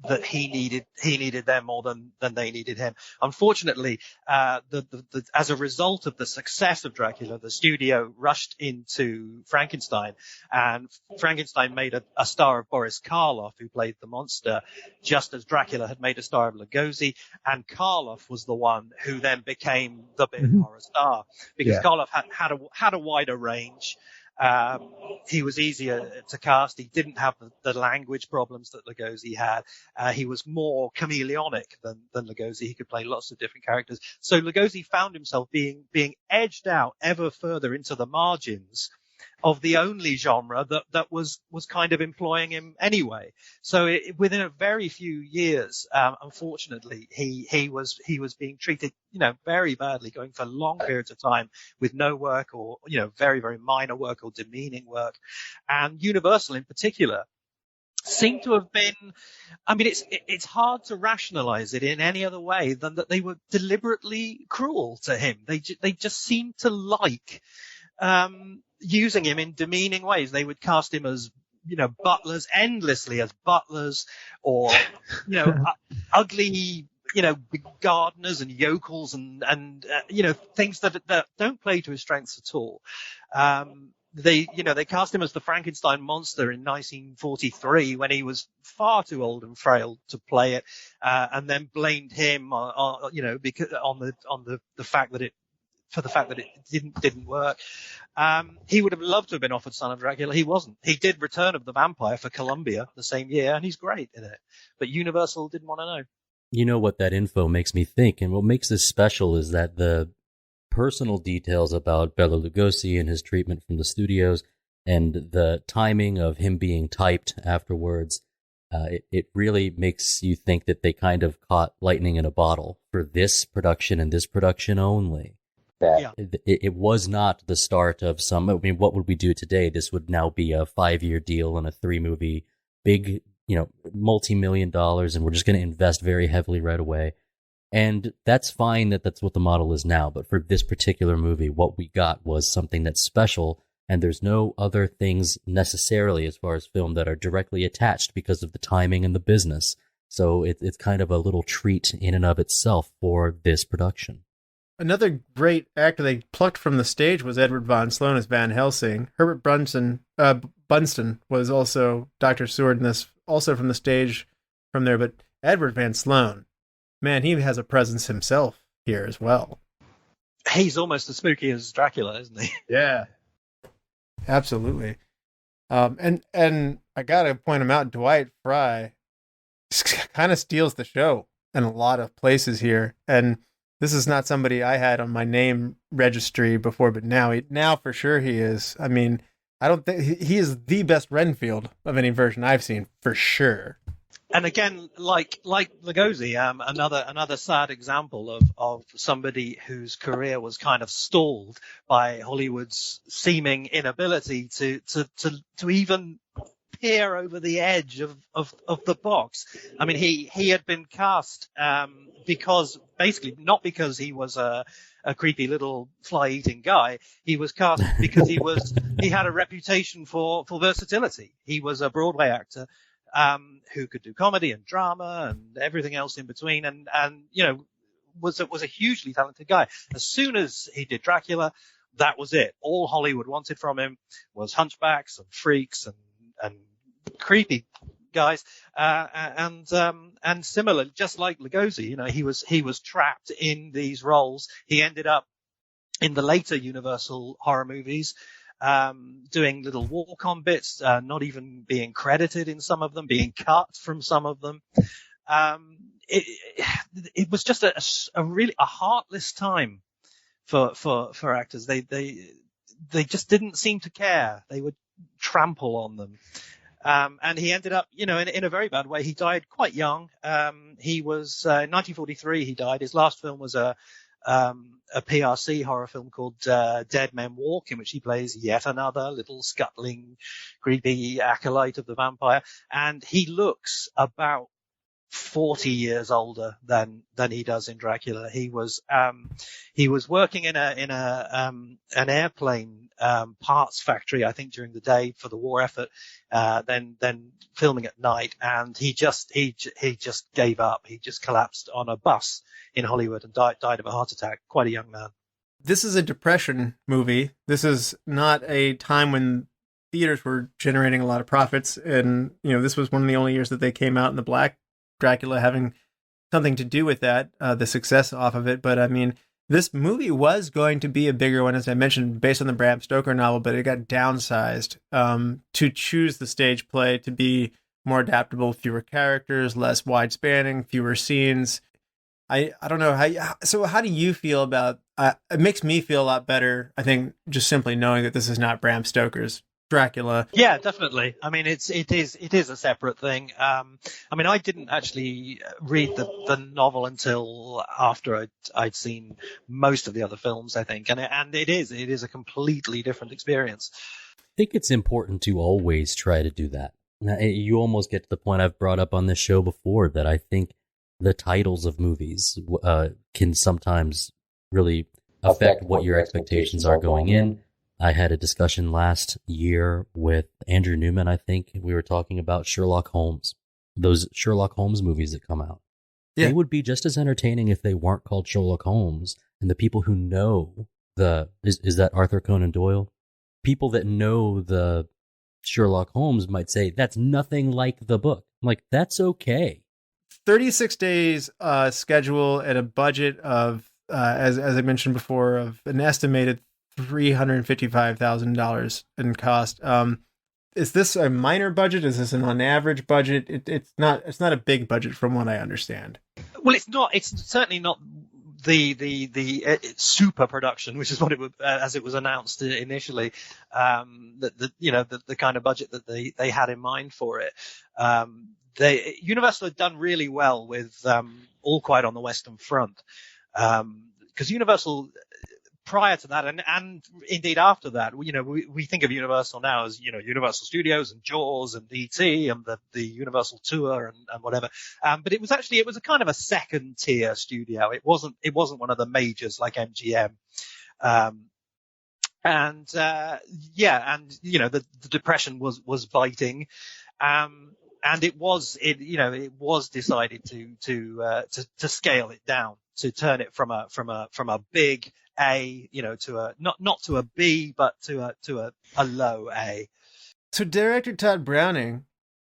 that he needed them more than they needed him. Unfortunately, as a result of the success of Dracula, the studio rushed into Frankenstein, and Frankenstein made a star of Boris Karloff, who played the monster, just as Dracula had made a star of Lugosi, and Karloff was the one who then became the big horror star, because Karloff had a wider range. He was easier to cast. He didn't have the language problems that Lugosi had. He was more chameleonic than Lugosi. He could play lots of different characters. So Lugosi found himself being edged out ever further into the margins of the only genre that was kind of employing him anyway. So within a very few years, unfortunately, he was being treated, very badly, going for long periods of time with no work, or, very, very minor work or demeaning work. And Universal in particular seem to have been, it's hard to rationalize it in any other way than that they were deliberately cruel to him. They just seemed to like using him in demeaning ways. They would cast him as, butlers, endlessly as butlers, or, ugly, gardeners and yokels and things that don't play to his strengths at all. They cast him as the Frankenstein monster in 1943 when he was far too old and frail to play it, and then blamed him because on the fact that it didn't work. He would have loved to have been offered Son of Dracula. He wasn't. He did Return of the Vampire for Columbia the same year, and he's great in it. But Universal didn't want to know. You know what that info makes me think, and what makes this special is that the personal details about Bela Lugosi and his treatment from the studios, and the timing of him being typed afterwards, it really makes you think that they kind of caught lightning in a bottle for this production and this production only. Yeah. It was not the start of what would we do today? This would now be a 5-year deal and a 3-movie, big, multi-million dollars, and we're just going to invest very heavily right away. And that's fine that's what the model is now. But for this particular movie, what we got was something that's special, and there's no other things necessarily as far as film that are directly attached because of the timing and the business. So it's kind of a little treat in and of itself for this production. Another great actor they plucked from the stage was Edward von Sloan as Van Helsing. Herbert Bunston was also Dr. Seward in this, also from the stage from there. But Edward Van Sloan, man, he has a presence himself here as well. He's almost as spooky as Dracula, isn't he? Yeah, absolutely. And I gotta point him out, Dwight Frye kind of steals the show in a lot of places here. And this is not somebody I had on my name registry before, but now for sure he is. I mean, I don't think he is the best Renfield of any version I've seen, for sure. And again, like Lugosi, another sad example of somebody whose career was kind of stalled by Hollywood's seeming inability to even peer over the edge of the box. I mean, he had been cast because basically not because he was a creepy little fly-eating guy. He was cast because he had a reputation for versatility. He was a Broadway actor who could do comedy and drama and everything else in between, and was a hugely talented guy. As soon as he did Dracula, that was it. All Hollywood wanted from him was hunchbacks and freaks and creepy guys, and similar, just like Lugosi, he was trapped in these roles. He ended up in the later Universal horror movies, doing little walk-on bits, not even being credited in some of them, being cut from some of them. It was just a really heartless time for actors. They just didn't seem to care. They would trample on them. And he ended up, in a very bad way. He died quite young. He was, in 1943 he died. His last film was a PRC horror film called Dead Men Walk, in which he plays yet another little scuttling, creepy acolyte of the vampire. And he looks about 40 years older than he does in Dracula. He was working in an airplane parts factory, I think, during the day for the war effort, then filming at night, and he just gave up. He just collapsed on a bus in Hollywood and died of a heart attack. Quite a young man. This is a Depression movie. This is not a time when theaters were generating a lot of profits, and this was one of the only years that they came out in the black, Dracula having something to do with that, the success off of it. But I mean, this movie was going to be a bigger one, as I mentioned, based on the Bram Stoker novel, but it got downsized to choose the stage play to be more adaptable, fewer characters, less wide spanning, fewer scenes. I don't know how do you feel about it? Makes me feel a lot better, I think, just simply knowing that this is not Bram Stoker's Dracula. Yeah, definitely. I mean, it is a separate thing. I mean, I didn't actually read the novel until after I'd seen most of the other films, I think, and it is a completely different experience. I think it's important to always try to do that. Now, you almost get to the point I've brought up on this show before, that I think the titles of movies can sometimes really affect what your expectations are going in. I had a discussion last year with Andrew Newman, I think. We were talking about Sherlock Holmes. Those Sherlock Holmes movies that come out. Yeah. They would be just as entertaining if they weren't called Sherlock Holmes. And the people who know is that Arthur Conan Doyle? People that know the Sherlock Holmes might say, that's nothing like the book. I'm like, that's okay. 36 days schedule at a budget of, as I mentioned before, of an estimated $355,000 in cost. Is this a minor budget? Is this an on average budget? It's not a big budget from what I understand. Well, it's not. It's certainly not the super production, which is what it was, as it was announced initially. The kind of budget that they had in mind for it. Universal had done really well with All Quiet on the Western Front, because Universal, prior to that, and indeed after that, we think of Universal now as, Universal Studios and Jaws and E.T. and the Universal Tour and whatever. But it was a kind of a second tier studio. It wasn't one of the majors like MGM. The Depression was biting. And it was decided to scale it down, to turn it from a big A, to a not to a B, but to a low A. So director Tod Browning,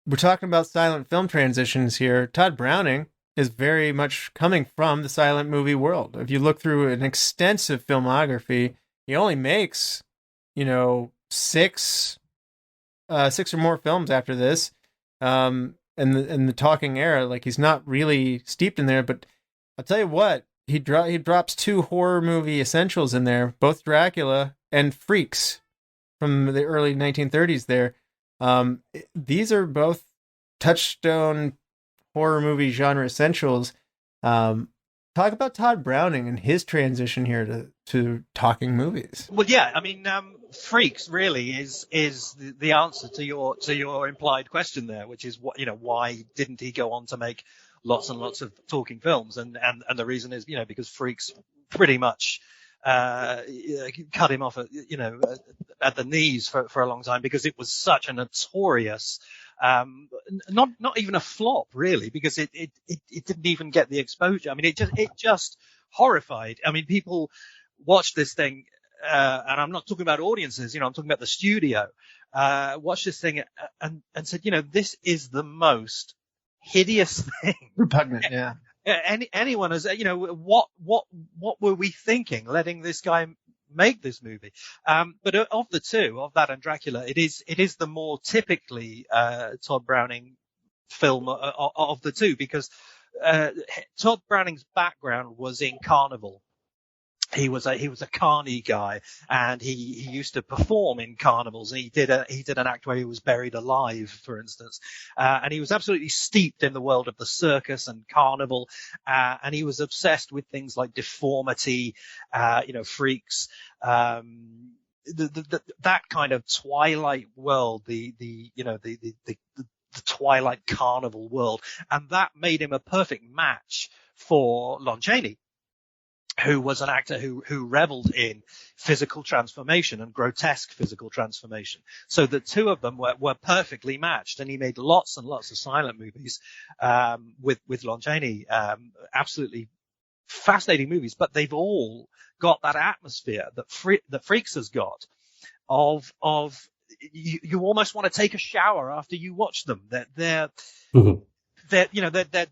we're talking about silent film transitions here. Tod Browning is very much coming from the silent movie world. If you look through an extensive filmography, he only makes, 6 or more films after this. In the talking era, like, he's not really steeped in there, but I'll tell you what, he drops 2 horror movie essentials in there, both Dracula and Freaks from the early 1930s there. These are both touchstone horror movie genre essentials. Talk about Tod Browning and his transition here to talking movies. Well, yeah, I mean, Freaks really is the answer to your implied question there, which is why didn't he go on to make lots and lots of talking films? And the reason is, because Freaks pretty much cut him off at the knees for a long time, because it was such a notorious, not even a flop really, because it didn't even get the exposure. I mean, it just horrified. I mean, people watched this thing, and I'm not talking about audiences, I'm talking about the studio, watched this thing and said, this is the most hideous thing. Repugnant, yeah. Anyone has, what were we thinking letting this guy make this movie? But of the two, of that and Dracula, it is the more typically Tod Browning film of the two, because Tod Browning's background was in carnival. He was a carny guy, and he used to perform in carnivals. And he did an act where he was buried alive, for instance, and he was absolutely steeped in the world of the circus and carnival, and he was obsessed with things like deformity, freaks, that kind of twilight world, the Twilight Carnival world. And that made him a perfect match for Lon Chaney, who was an actor who reveled in physical transformation and grotesque physical transformation. So the two of them were perfectly matched, and he made lots and lots of silent movies with Lon Chaney. Absolutely fascinating movies, but they've all got that atmosphere that Freaks has got of you almost want to take a shower after you watch them. They're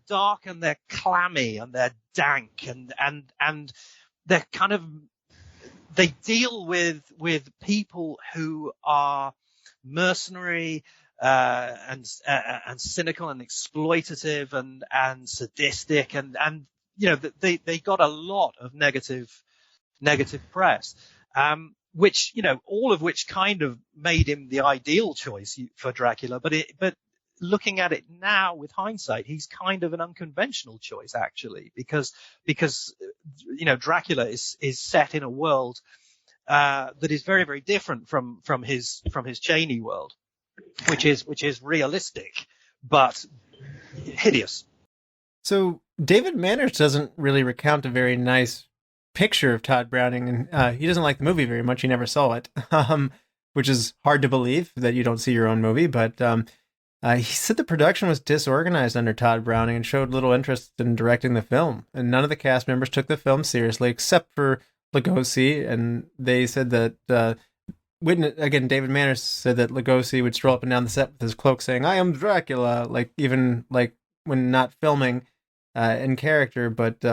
dark and they're clammy and they're dank and they're kind of, they deal with people who are mercenary and cynical and exploitative and sadistic and they got a lot of negative press. Which, all of which kind of made him the ideal choice for Dracula. But looking at it now with hindsight, he's kind of an unconventional choice, actually, because Dracula is set in a world that is very, very different from his Chaney world, which is realistic but hideous. So David Manners doesn't really recount a very nice picture of Tod Browning, and he doesn't like the movie very much. He never saw it, which is hard to believe that you don't see your own movie. But he said the production was disorganized under Tod Browning and showed little interest in directing the film. And none of the cast members took the film seriously, except for Lugosi. And they said that David Manners said that Lugosi would stroll up and down the set with his cloak, saying, "I am Dracula," even when not filming in character. But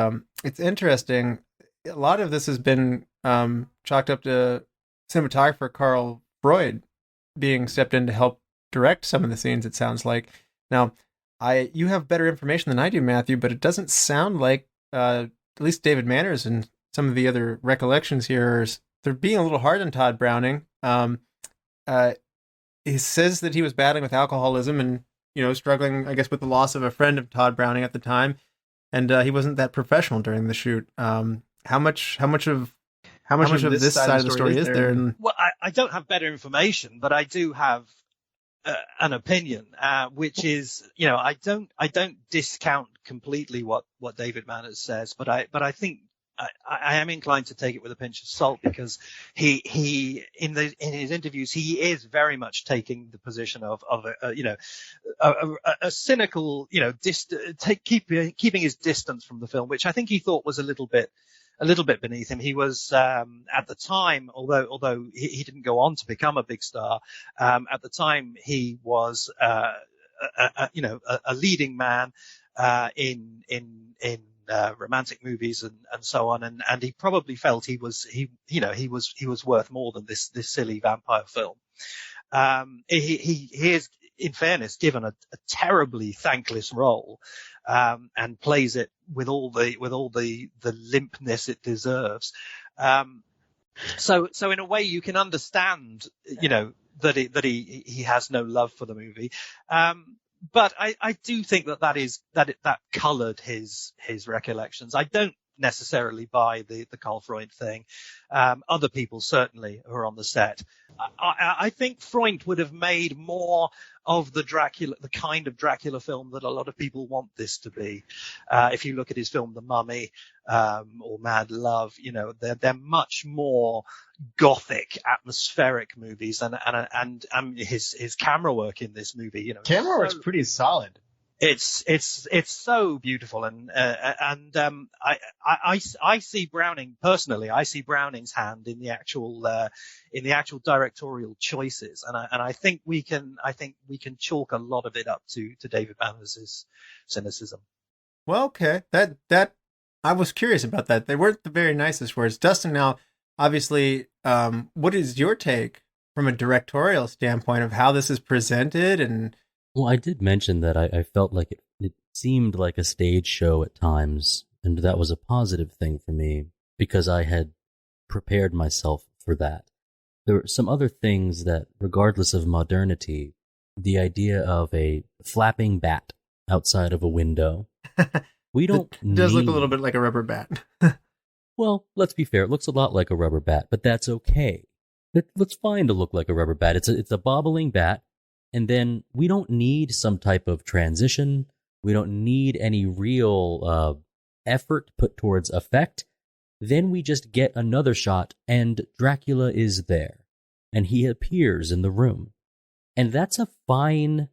it's interesting. A lot of this has been chalked up to cinematographer Carl Freud being stepped in to help direct some of the scenes, it sounds like. Now, you have better information than I do, Matthew, but it doesn't sound like, at least David Manners and some of the other recollections here, they're being a little hard on Tod Browning. He says that he was battling with alcoholism and, struggling, I guess, with the loss of a friend of Tod Browning at the time, and he wasn't that professional during the shoot. How much of this side of the story is there? Well, I don't have better information, but I do have an opinion, which is, I don't discount completely what David Manners says, but I think I am inclined to take it with a pinch of salt, because he in his interviews he is very much taking the position of a cynical, keeping his distance from the film, which I think he thought was a little bit beneath him. He was at the time, although he didn't go on to become a big star, at the time he was a leading man in romantic movies and so on, and he probably felt he was worth more than this silly vampire film. He is, in fairness, given a terribly thankless role, and plays it with all the limpness it deserves. So in a way you can understand, that he has no love for the movie. But I do think that colored his recollections. I don't necessarily buy the Carl Freund thing. Other people certainly who are on the set. I think Freund would have made more of the kind of Dracula film that a lot of people want this to be. If you look at his film The Mummy, or Mad Love, they're much more gothic, atmospheric movies, and his camera work in this movie, camera work's pretty solid. It's so beautiful, and I see Browning personally. I see Browning's hand in the actual directorial choices, and I think we can chalk a lot of it up to David Manners' cynicism. Well, okay, that I was curious about that. They weren't the very nicest words, Dustin. Now, obviously, what is your take from a directorial standpoint of how this is presented? And well, I did mention that I felt like it seemed like a stage show at times, and that was a positive thing for me because I had prepared myself for that. There were some other things that, regardless of modernity, the idea of a flapping bat outside of a window, we don't It does look a little bit like a rubber bat. Well, let's be fair. It looks a lot like a rubber bat, but that's okay. It's fine to look like a rubber bat. It's a bobbling bat. And then we don't need some type of transition. We don't need any real effort put towards effect. Then we just get another shot, and Dracula is there, and he appears in the room. And that's a fine...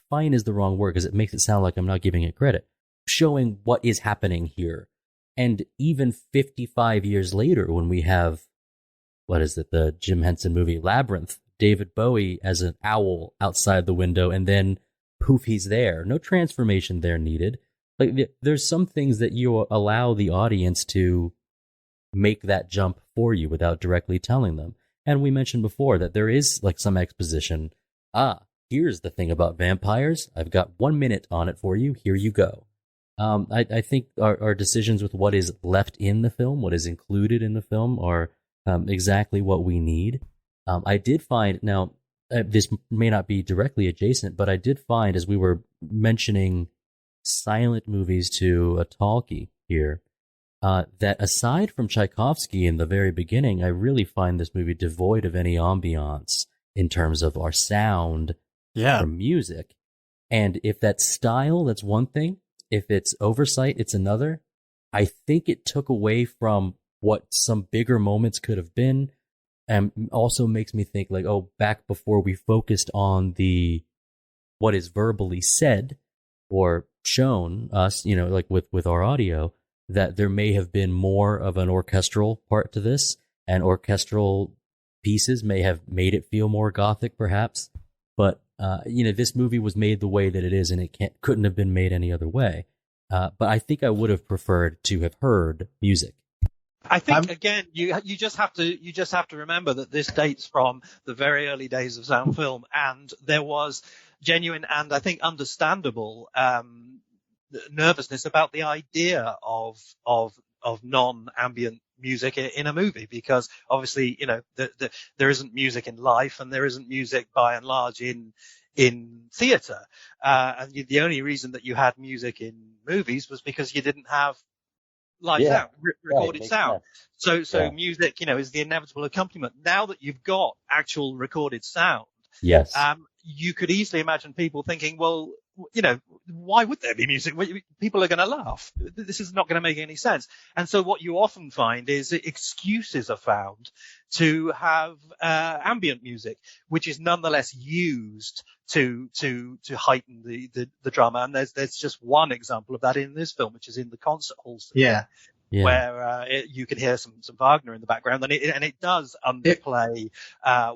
Fine is the wrong word because it makes it sound like I'm not giving it credit. Showing what is happening here. And even 55 years later, when we have, the Jim Henson movie Labyrinth, David Bowie as an owl outside the window, and then poof, he's there. No transformation there needed. Like, there's some things that you allow the audience to make that jump for you without directly telling them. And we mentioned before that there is like some exposition. Here's the thing about vampires. I've got 1 minute on it for you. Here you go. I think our decisions with what is left in the film, what is included in the film, are exactly what we need. I did find, now, this may not be directly adjacent, but I did find, as we were mentioning silent movies to a talkie here, that aside from Tchaikovsky in the very beginning, I really find this movie devoid of any ambiance in terms of our sound or music. And if that's style, that's one thing. If it's oversight, it's another. I think it took away from what some bigger moments could have been, and also makes me think like, back before we focused on what is verbally said or shown us, like with our audio, that there may have been more of an orchestral part to this, and orchestral pieces may have made it feel more gothic, perhaps. But this movie was made the way that it is, and it couldn't have been made any other way. But I think I would have preferred to have heard music. I think again, you just have to remember that this dates from the very early days of sound film, and there was genuine and I think understandable nervousness about the idea of non-ambient music in a movie, because obviously there isn't music in life, and there isn't music by and large in theatre, and the only reason that you had music in movies was because you didn't have live sound, recorded sound. So music, is the inevitable accompaniment. Now that you've got actual recorded sound, yes, you could easily imagine people thinking, well, why would there be music? People are going to laugh. This is not going to make any sense. And so what you often find is that excuses are found to have ambient music, which is nonetheless used to heighten the drama. And there's just one example of that in this film, which is in the concert hall scene, where you can hear some Wagner in the background, and it does underplay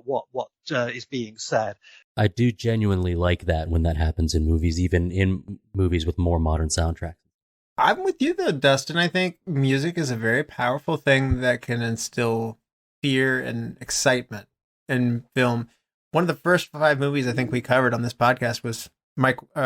what is being said. I do genuinely like that when that happens in movies, even in movies with more modern soundtracks. I'm with you though, Dustin. I think music is a very powerful thing that can instill fear and excitement in film. One of the first 5 movies I think we covered on this podcast was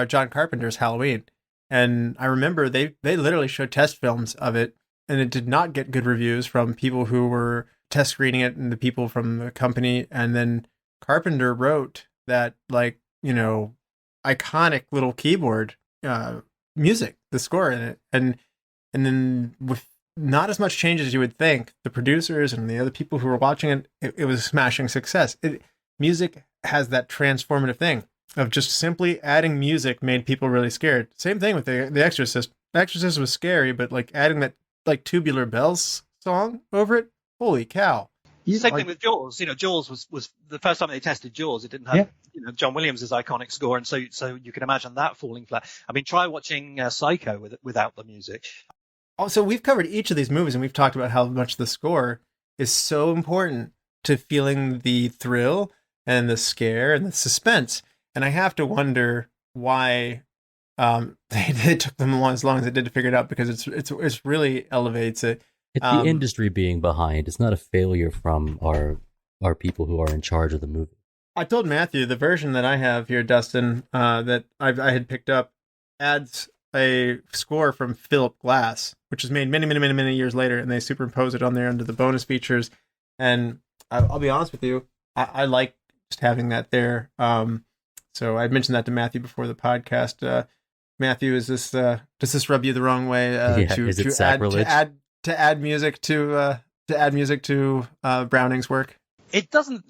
John Carpenter's Halloween. And I remember they literally showed test films of it, and it did not get good reviews from people who were test screening it and the people from the company. And then Carpenter wrote that iconic little keyboard music, the score in it, and then with not as much change as you would think, the producers and the other people who were watching it was a smashing success. Music has that transformative thing of just simply adding music made people really scared. Same thing with the Exorcist. The Exorcist was scary, but like adding that like Tubular Bells song over it, holy cow. Same thing with Jaws. Jaws was the first time they tested Jaws. It didn't have John Williams' iconic score, and so you can imagine that falling flat. I mean, try watching Psycho without the music. Also, we've covered each of these movies, and we've talked about how much the score is so important to feeling the thrill and the scare and the suspense. And I have to wonder why they took them as long as it did to figure it out, because it's really elevates it. It's the industry being behind. It's not a failure from our people who are in charge of the movie. I told Matthew the version that I have here, Dustin, that I had picked up, adds a score from Philip Glass, which was made many years later, and they superimpose it on there under the bonus features. And I'll be honest with you, I like just having that there. So I mentioned that to Matthew before the podcast. Matthew, does this rub you the wrong way? Is it sacrilege? To add music to Browning's work? It doesn't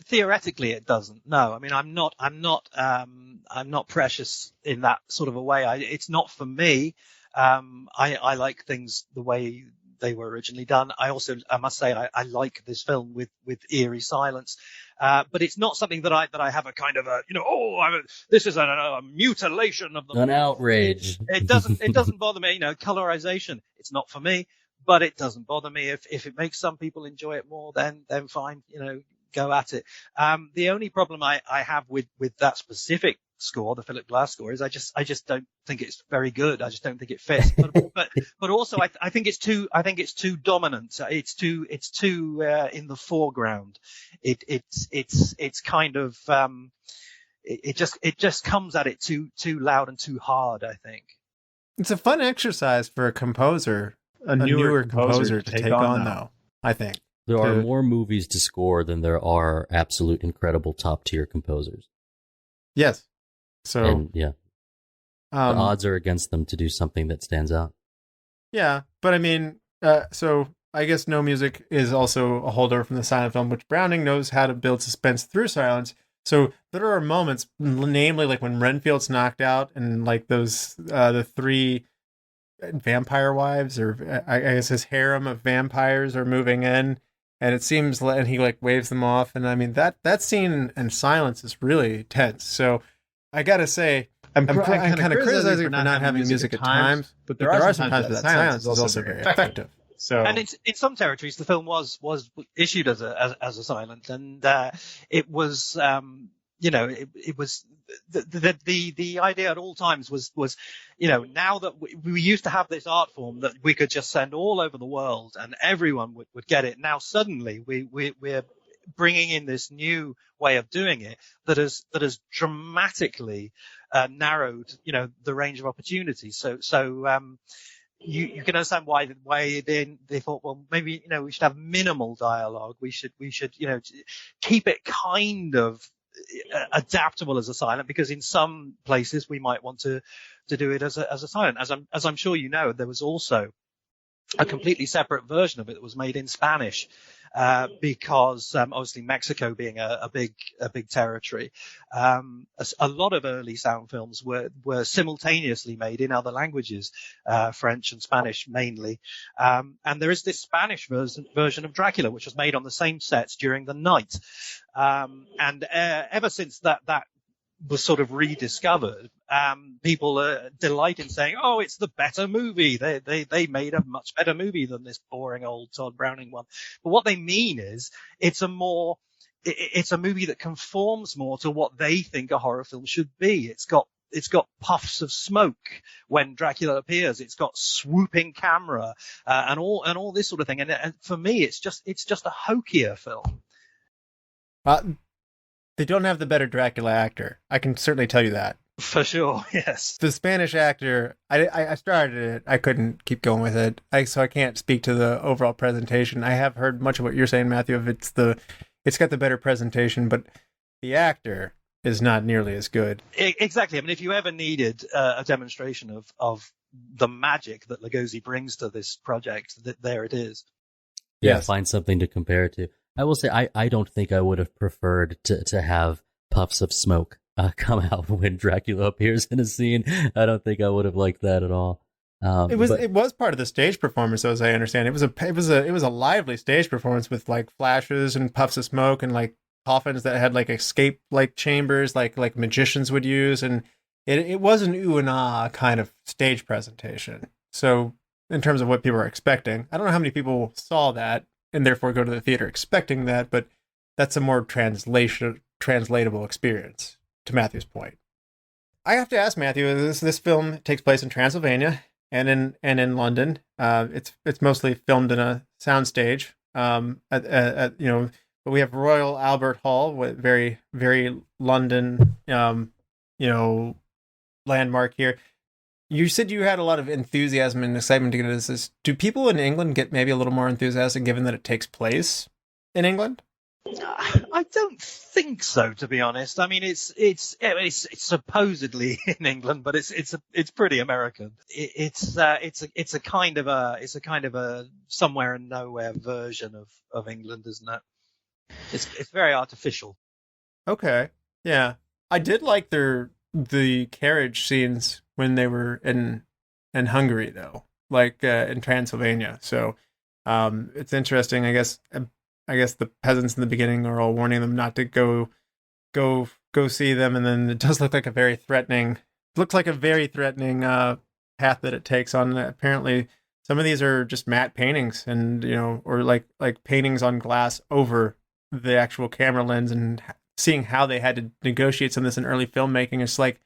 theoretically it doesn't. No, I mean I'm not precious in that sort of a way. It's not for me. I like things the way they were originally done. I must say, I like this film with eerie silence. But it's not something that I have a kind of this is a mutilation of the an outrage. It doesn't bother me. Colorization, it's not for me, but it doesn't bother me. If it makes some people enjoy it more, then fine, go at it. The only problem I have with that specific score, the Philip Glass score, is I just don't think it's very good. I just don't think it fits. But also I think it's too dominant. It's too in the foreground. It's kind of it just comes at it too loud and too hard, I think. It's a fun exercise for a composer, a newer composer to take on though, I think. There are more movies to score than there are absolute incredible top tier composers. Yes. So the odds are against them to do something that stands out. Yeah, but I mean, so I guess no music is also a holdover from the silent film, which Browning knows how to build suspense through silence. So there are moments, namely like when Renfield's knocked out and like those the three vampire wives, or I guess his harem of vampires are moving in, and it seems, and he like waves them off, and I mean that scene in silence is really tense. So I gotta say, I'm kind of criticizing for not having music at times, but there are some times that silence is also very effective. So, and in some territories, the film was issued as a silent, and it was it was the idea at all times was now that we used to have this art form that we could just send all over the world and everyone would get it. Now suddenly we're bringing in this new way of doing it that has dramatically narrowed the range of opportunities. So you can understand why they thought, well, maybe we should have minimal dialogue. We should keep it kind of adaptable as a silent, because in some places we might want to do it as a silent. As I'm sure there was also a completely separate version of it that was made in Spanish, because obviously Mexico being a big territory, a lot of early sound films were simultaneously made in other languages, French and Spanish mainly, and there is this Spanish version of Dracula which was made on the same sets during the night, and ever since that was sort of rediscovered, people delight in saying, "Oh, it's the better movie. They made a much better movie than this boring old Tod Browning one." But what they mean is, it's a movie that conforms more to what they think a horror film should be. It's got puffs of smoke when Dracula appears. It's got swooping camera and all this sort of thing. And for me, it's just a hokier film. They don't have the better Dracula actor. I can certainly tell you that. For sure, yes. The Spanish actor, I started it. I couldn't keep going with it. So I can't speak to the overall presentation. I have heard much of what you're saying, Matthew. It's got the better presentation, but the actor is not nearly as good. Exactly. I mean, if you ever needed a demonstration of the magic that Lugosi brings to this project, there it is. Yeah, yes. Find something to compare it to. I will say, I don't think I would have preferred to have puffs of smoke come out when Dracula appears in a scene. I don't think I would have liked that at all. It was part of the stage performance, as I understand. It was a lively stage performance with like flashes and puffs of smoke and like coffins that had like escape like chambers like magicians would use, and it was an ooh and ah kind of stage presentation. So in terms of what people were expecting, I don't know how many people saw that and therefore go to the theater expecting that, but that's a more translatable experience, to Matthew's point. I have to ask Matthew, this film takes place in Transylvania and in London. It's mostly filmed in a soundstage. But we have Royal Albert Hall, with very, very London, landmark here. You said you had a lot of enthusiasm and excitement to get into this. Do people in England get maybe a little more enthusiastic given that it takes place in England? I don't think so, to be honest. I mean, it's supposedly in England, but it's pretty American. It's a kind of a somewhere and nowhere version of England, isn't it? It's very artificial. Okay. Yeah. I did like the carriage scenes when they were in Hungary though, like in Transylvania. So it's interesting. I guess the peasants in the beginning are all warning them not to go see them, and then it does look like a very threatening path that it takes on. Apparently some of these are just matte paintings, and or like paintings on glass over the actual camera lens, and seeing how they had to negotiate some of this in early filmmaking. It's like,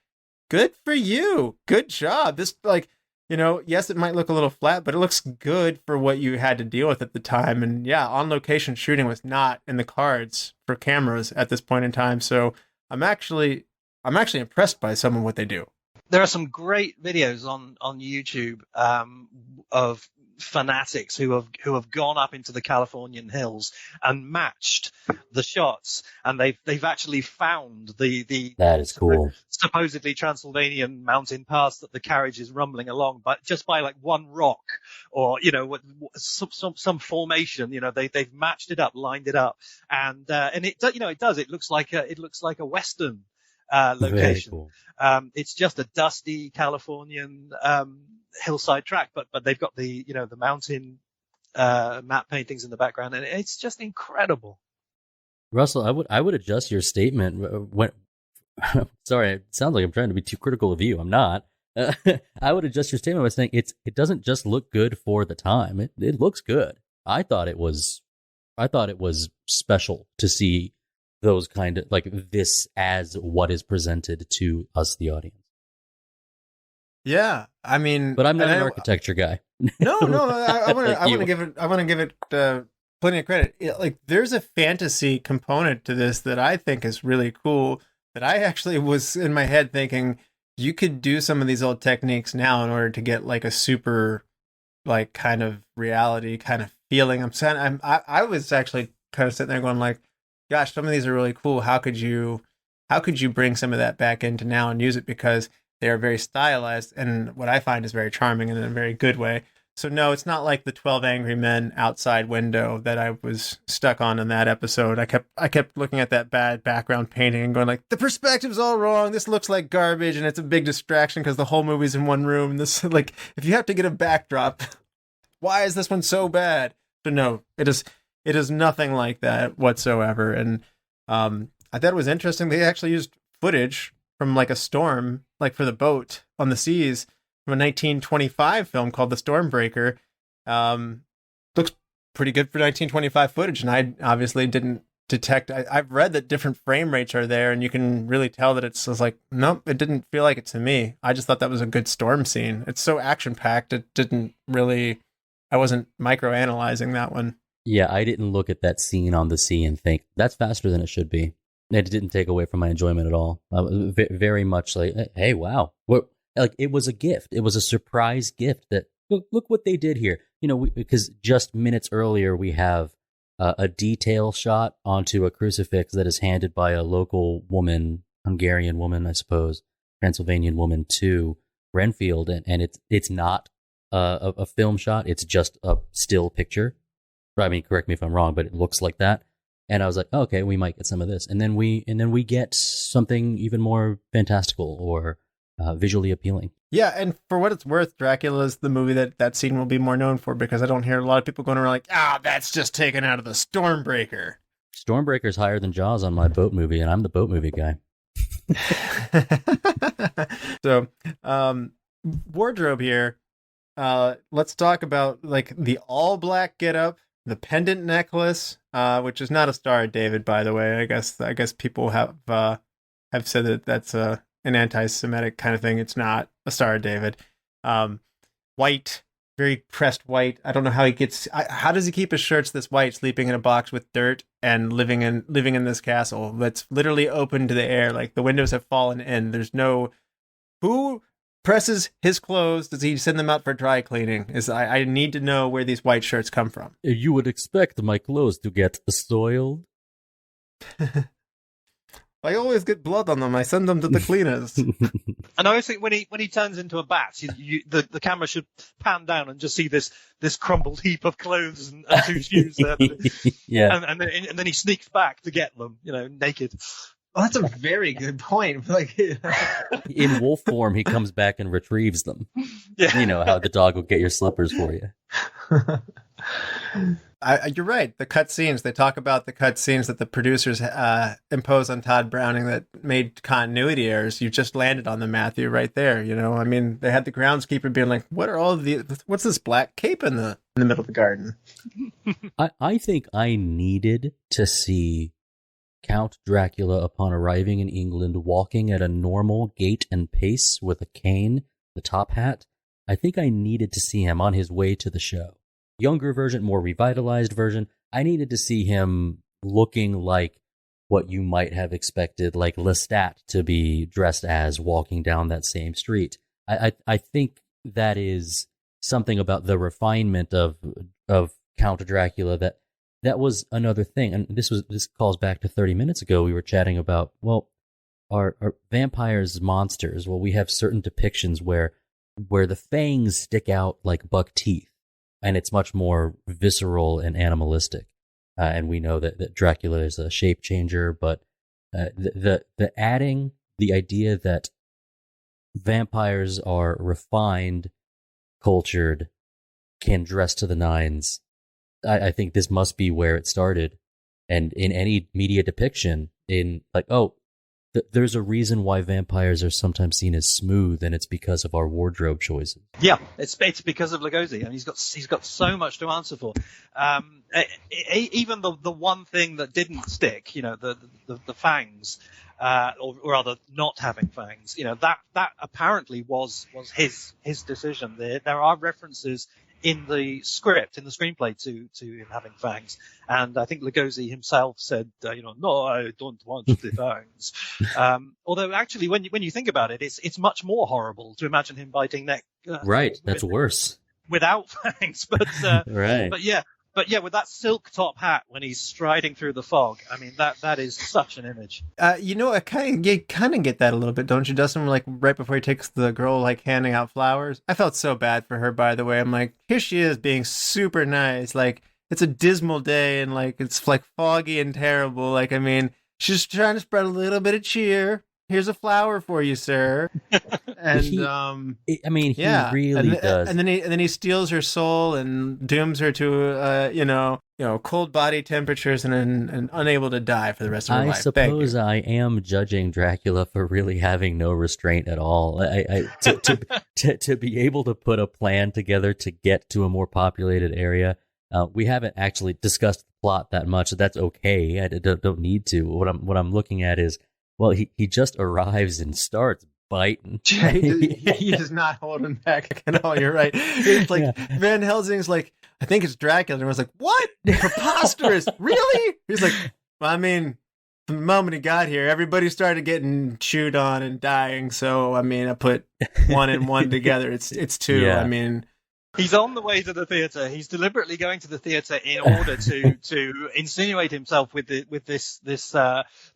good for you, good job. This, like, yes, it might look a little flat, but it looks good for what you had to deal with at the time. And yeah, on location shooting was not in the cards for cameras at this point in time. So I'm actually impressed by some of what they do. There are some great videos on YouTube of fanatics who have gone up into the Californian hills and matched the shots, and they've actually found the that is cool, supposedly Transylvanian mountain pass that the carriage is rumbling along, but just by like one rock or some formation. They've matched it up, lined it up, and it looks like a Western location. Cool. It's just a dusty Californian hillside track, but they've got the mountain matte paintings in the background, and it's just incredible. Russell, I would adjust your statement when sorry, it sounds like I'm trying to be too critical of you. I'm not. I would adjust your statement by saying it doesn't just look good for the time. It looks good. I thought it was special to see those kind of, like, this as what is presented to us, the audience. Yeah, I mean, but I'm not an architecture guy. No, I want to give it plenty of credit. Like, there's a fantasy component to this that I think is really cool. That I actually was in my head thinking you could do some of these old techniques now in order to get like a super, like, kind of reality kind of feeling. I was actually kind of sitting there going like, gosh, some of these are really cool. How could you bring some of that back into now and use it, because they are very stylized, and what I find is very charming in a very good way. So no, it's not like the 12 Angry Men outside window that I was stuck on in that episode. I kept looking at that bad background painting and going like, the perspective's all wrong. This looks like garbage, and it's a big distraction because the whole movie's in one room. This, like, if you have to get a backdrop, why is this one so bad? But no, it is nothing like that whatsoever. And I thought it was interesting. They actually used footage from like a storm, like for the boat on the seas, from a 1925 film called The Stormbreaker. Looks pretty good for 1925 footage, and I obviously didn't detect. I've read that different frame rates are there, and you can really tell that it's like, nope, it didn't feel like it to me. I just thought that was a good storm scene. It's so action packed. It didn't really. I wasn't microanalyzing that one. Yeah, I didn't look at that scene on the sea and think that's faster than it should be. It didn't take away from my enjoyment at all. Very much like, hey, wow. Like, it was a gift. It was a surprise gift that, look what they did here. Because just minutes earlier, we have a detail shot onto a crucifix that is handed by a local woman, Hungarian woman, I suppose, Transylvanian woman, to Renfield. And it's not a film shot. It's just a still picture. I mean, correct me if I'm wrong, but it looks like that. And I was like, oh, okay, we might get some of this. And then we get something even more fantastical or visually appealing. Yeah, and for what it's worth, Dracula is the movie that scene will be more known for, because I don't hear a lot of people going around like, that's just taken out of the Stormbreaker. Stormbreaker's higher than Jaws on my boat movie, and I'm the boat movie guy. So, wardrobe here. Let's talk about, like, the all black getup, the pendant necklace, which is not a Star of David, by the way. I guess people have said that that's an anti-Semitic kind of thing. It's not a Star of David. White, very pressed white. I don't know how he gets. How does he keep his shirts this white, sleeping in a box with dirt and living in this castle that's literally open to the air? Like, the windows have fallen in. There's no who presses his clothes. Does he send them out for dry cleaning? I need to know where these white shirts come from. You would expect my clothes to get soiled. I always get blood on them. I send them to the cleaners. And I always think when he turns into a bat, the camera should pan down and just see this crumbled heap of clothes and two shoes there. Yeah. And then he sneaks back to get them, naked. Well, that's a very good point. Like, In wolf form, he comes back and retrieves them. Yeah. You know how the dog will get your slippers for you. You're right. The cut scenes, they talk about the cut scenes that the producers imposed on Tod Browning that made continuity errors. You just landed on the Matthew right there. I mean, they had the groundskeeper being like, what's this black cape in the middle of the garden? I think I needed to see Count Dracula upon arriving in England walking at a normal gait and pace with a cane, the top hat. I think I needed to see him on his way to the show. Younger version, more revitalized version. I needed to see him looking like what you might have expected, like Lestat to be dressed as walking down that same street. I think that is something about the refinement of Count Dracula that was another thing. And this calls back to 30 minutes ago. We were chatting about, well, are vampires monsters? Well, we have certain depictions where the fangs stick out like buck teeth. And it's much more visceral and animalistic. And we know that Dracula is a shape changer, but the adding the idea that vampires are refined, cultured, can dress to the nines, I think this must be where it started. And in any media depiction, there's a reason why vampires are sometimes seen as smooth, and it's because of our wardrobe choices. Yeah, it's because of Lugosi, and he's got so much to answer for. Even the one thing that didn't stick, the fangs, or rather not having fangs, that apparently was his decision. There are references in the script, in the screenplay, to him having fangs. And I think Lugosi himself said, no, I don't want the fangs. Although actually, when you think about it, it's much more horrible to imagine him biting neck. Right, that's worse. Without fangs, right. But yeah, with that silk top hat when he's striding through the fog, I mean, that is such an image. I kind of get that a little bit, don't you, Dustin? Like right before he takes the girl, like handing out flowers. I felt so bad for her, by the way. I'm like, here she is being super nice. Like it's a dismal day and like it's like foggy and terrible. Like, I mean, she's trying to spread a little bit of cheer. Here's a flower for you, sir. And he really does. And then he steals her soul and dooms her to cold body temperatures and unable to die for the rest of her life. I suppose I am judging Dracula for really having no restraint at all. To be able to put a plan together to get to a more populated area. We haven't actually discussed the plot that much. So that's okay. I don't need to. What I'm looking at is, well, he just arrives and starts biting. He is not holding back at all. You're right. It's like Van Helsing's like, I think it's Dracula. And everyone's like, what? Preposterous. Really? He's like, well, I mean, the moment he got here, everybody started getting chewed on and dying. So, I mean, I put one and one together. It's two. Yeah. I mean, he's on the way to the theater. He's deliberately going to the theater in order to insinuate himself with the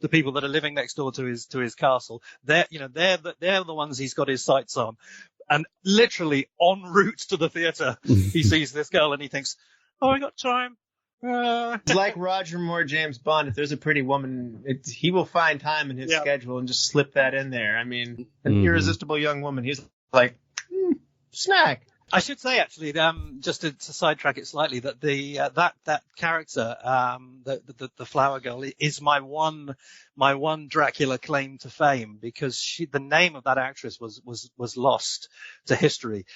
people that are living next door to his castle. They're the ones he's got his sights on. And literally en route to the theater, he sees this girl and he thinks, "Oh, I got time." It's like Roger Moore, James Bond. If there's a pretty woman, he will find time in his schedule and just slip that in there. I mean, an irresistible young woman. He's like, snack. I should say, actually, just to sidetrack it slightly, that that character, the flower girl, is my one Dracula claim to fame, because the name of that actress was lost to history,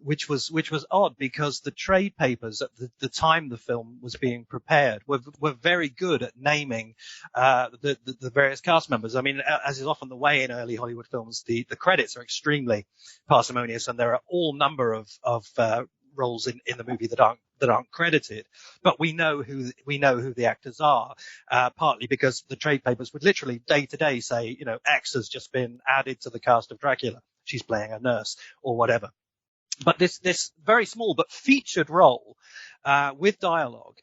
which was odd, because the trade papers at the time the film was being prepared were very good at naming the various cast members. I mean, as is often the way in early Hollywood films, the credits are extremely parsimonious, and there are all number of roles in the movie that aren't credited, but we know who the actors are, partly because the trade papers would literally day to day say, X has just been added to the cast of Dracula. She's playing a nurse or whatever. But this very small but featured role with dialogue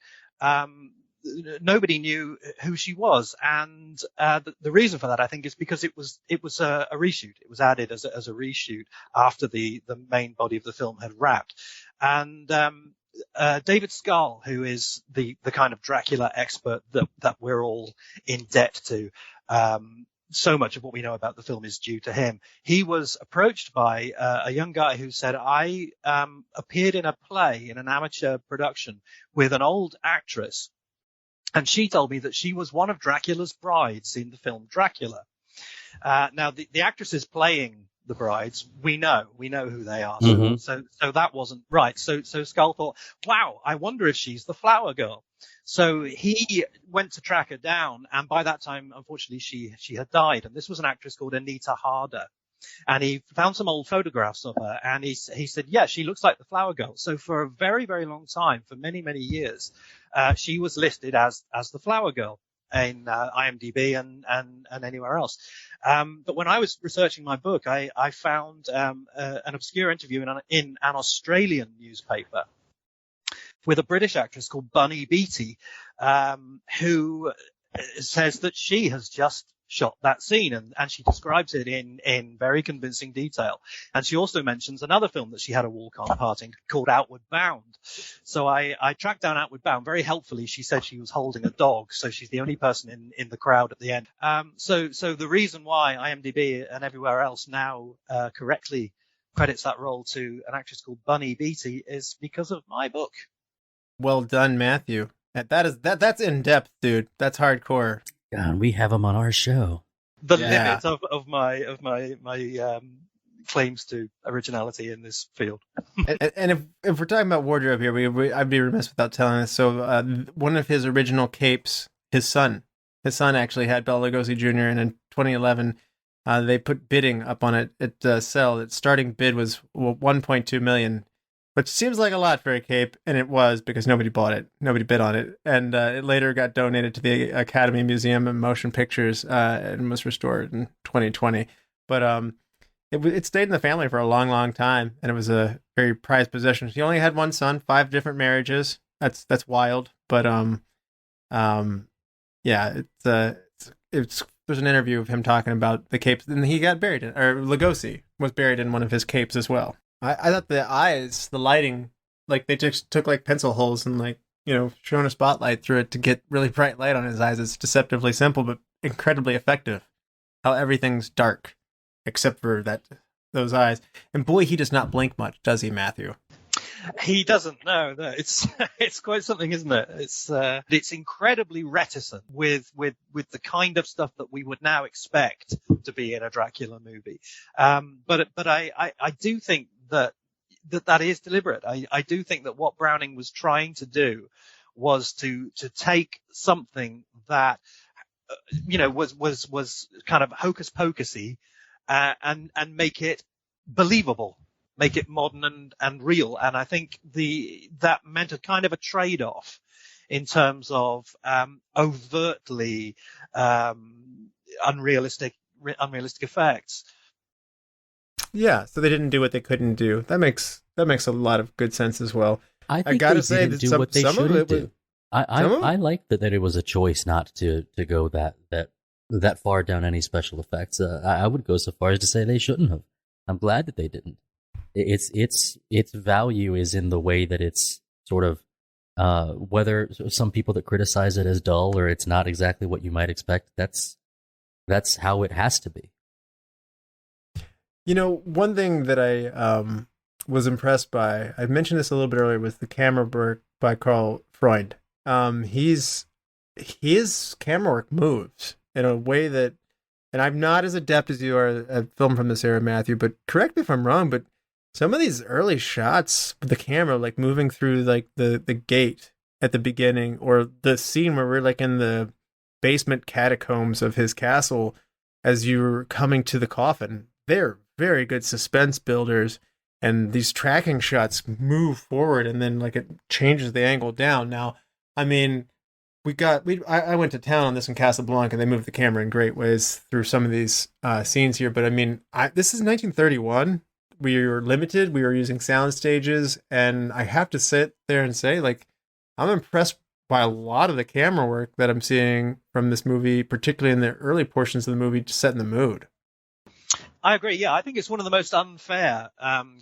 nobody knew who she was, and the reason for that, I think, is because it was a reshoot. It was added as a reshoot after the main body of the film had wrapped, and David Scarl, who is the kind of Dracula expert that we're all in debt to. So much of what we know about the film is due to him. He was approached by a young guy who said, I appeared in a play, in an amateur production, with an old actress, and she told me that she was one of Dracula's brides in the film Dracula. Now, the actresses playing the brides, we know who they are. Mm-hmm. So that wasn't right. So Skull thought, wow, I wonder if she's the flower girl. So he went to track her down, and by that time, unfortunately, she had died. And this was an actress called Anita Harder. And he found some old photographs of her, and he said, yeah, she looks like the flower girl. So for a very, very long time, for many, many years, she was listed as the flower girl in IMDb and anywhere else. But when I was researching my book, I found an obscure interview in an Australian newspaper with a British actress called Bunny Beattie, who says that she has just shot that scene, and she describes it in very convincing detail. And she also mentions another film that she had a walk-on part in called Outward Bound. So I tracked down Outward Bound. Very helpfully, she said she was holding a dog, so she's the only person in the crowd at the end. So the reason why IMDb and everywhere else now correctly credits that role to an actress called Bunny Beattie is because of my book. Well done, Matthew. That's in depth, dude. That's hardcore. God, we have him on our show. The limit of my claims to originality in this field. and if we're talking about wardrobe here, I'd be remiss without telling this. So one of his original capes, his son actually had Bela Lugosi Jr. And in 2011, they put bidding up on it at sell. Its starting bid was $1.2 million. Which seems like a lot for a cape, and it was because nobody bought it. Nobody bid on it. And it later got donated to the Academy Museum of Motion Pictures and was restored in 2020. But it stayed in the family for a long, long time, and it was a very prized possession. He only had one son, 5 different marriages. That's wild. But yeah, there's an interview of him talking about the capes, and he got buried or Lugosi was buried in one of his capes as well. I thought the eyes, the lighting, like they just took like pencil holes and like, shone a spotlight through it to get really bright light on his eyes. It's deceptively simple, but incredibly effective. How everything's dark except for those eyes. And boy, he does not blink much, does he, Matthew? He doesn't. No. It's quite something, isn't it? It's incredibly reticent with the kind of stuff that we would now expect to be in a Dracula movie. But I do think that is deliberate. I do think that what Browning was trying to do was to take something that was kind of hocus pocusy and make it believable, make it modern and real. And I think that meant a kind of a trade-off in terms of overtly unrealistic effects. Yeah, so they didn't do what they couldn't do. That makes a lot of good sense as well. I think gotta they say didn't that do what they some of shouldn't it was, do. I like that it was a choice not to go that far down any special effects. I would go so far as to say they shouldn't have. I'm glad that they didn't. Its value is in the way that it's sort of whether some people that criticize it as dull or it's not exactly what you might expect. That's how it has to be. One thing that I was impressed by, I mentioned this a little bit earlier, was the camera work by Carl Freund. His camera work moves in a way that, and I'm not as adept as you are at film from this era, Matthew, but correct me if I'm wrong, but some of these early shots with the camera, like moving through like the gate at the beginning, or the scene where we're like in the basement catacombs of his castle as you're coming to the coffin, they're very good suspense builders, and these tracking shots move forward and then like it changes the angle down. Now, I mean, I went to town on this in Casablanca, and they moved the camera in great ways through some of these scenes here. But I mean, this is 1931. We were limited. We were using sound stages, and I have to sit there and say, like, I'm impressed by a lot of the camera work that I'm seeing from this movie, particularly in the early portions of the movie, just setting the mood. I agree. Yeah, I think it's one of the most unfair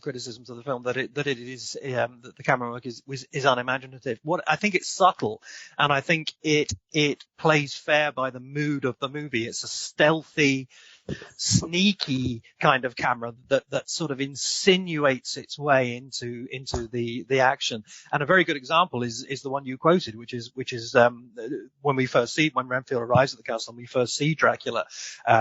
criticisms of the film that it is that the camera work is unimaginative. What I think it's subtle, and I think it plays fair by the mood of the movie. It's a stealthy, sneaky kind of camera that sort of insinuates its way into the action. And a very good example is the one you quoted, which is when Renfield arrives at the castle and we first see Dracula,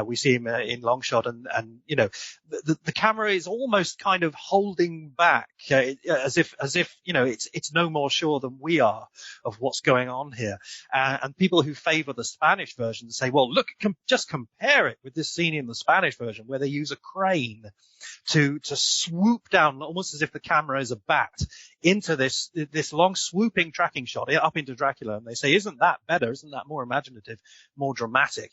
we see him in long shot, and you know the camera is almost kind of holding back, as if you know it's no more sure than we are of what's going on here. And people who favor the Spanish version say, well, look, just compare it with this scene in the Spanish version where they use a crane to swoop down, almost as if the camera is a bat, into this long swooping tracking shot up into Dracula. And they say, isn't that better? Isn't that more imaginative, more dramatic?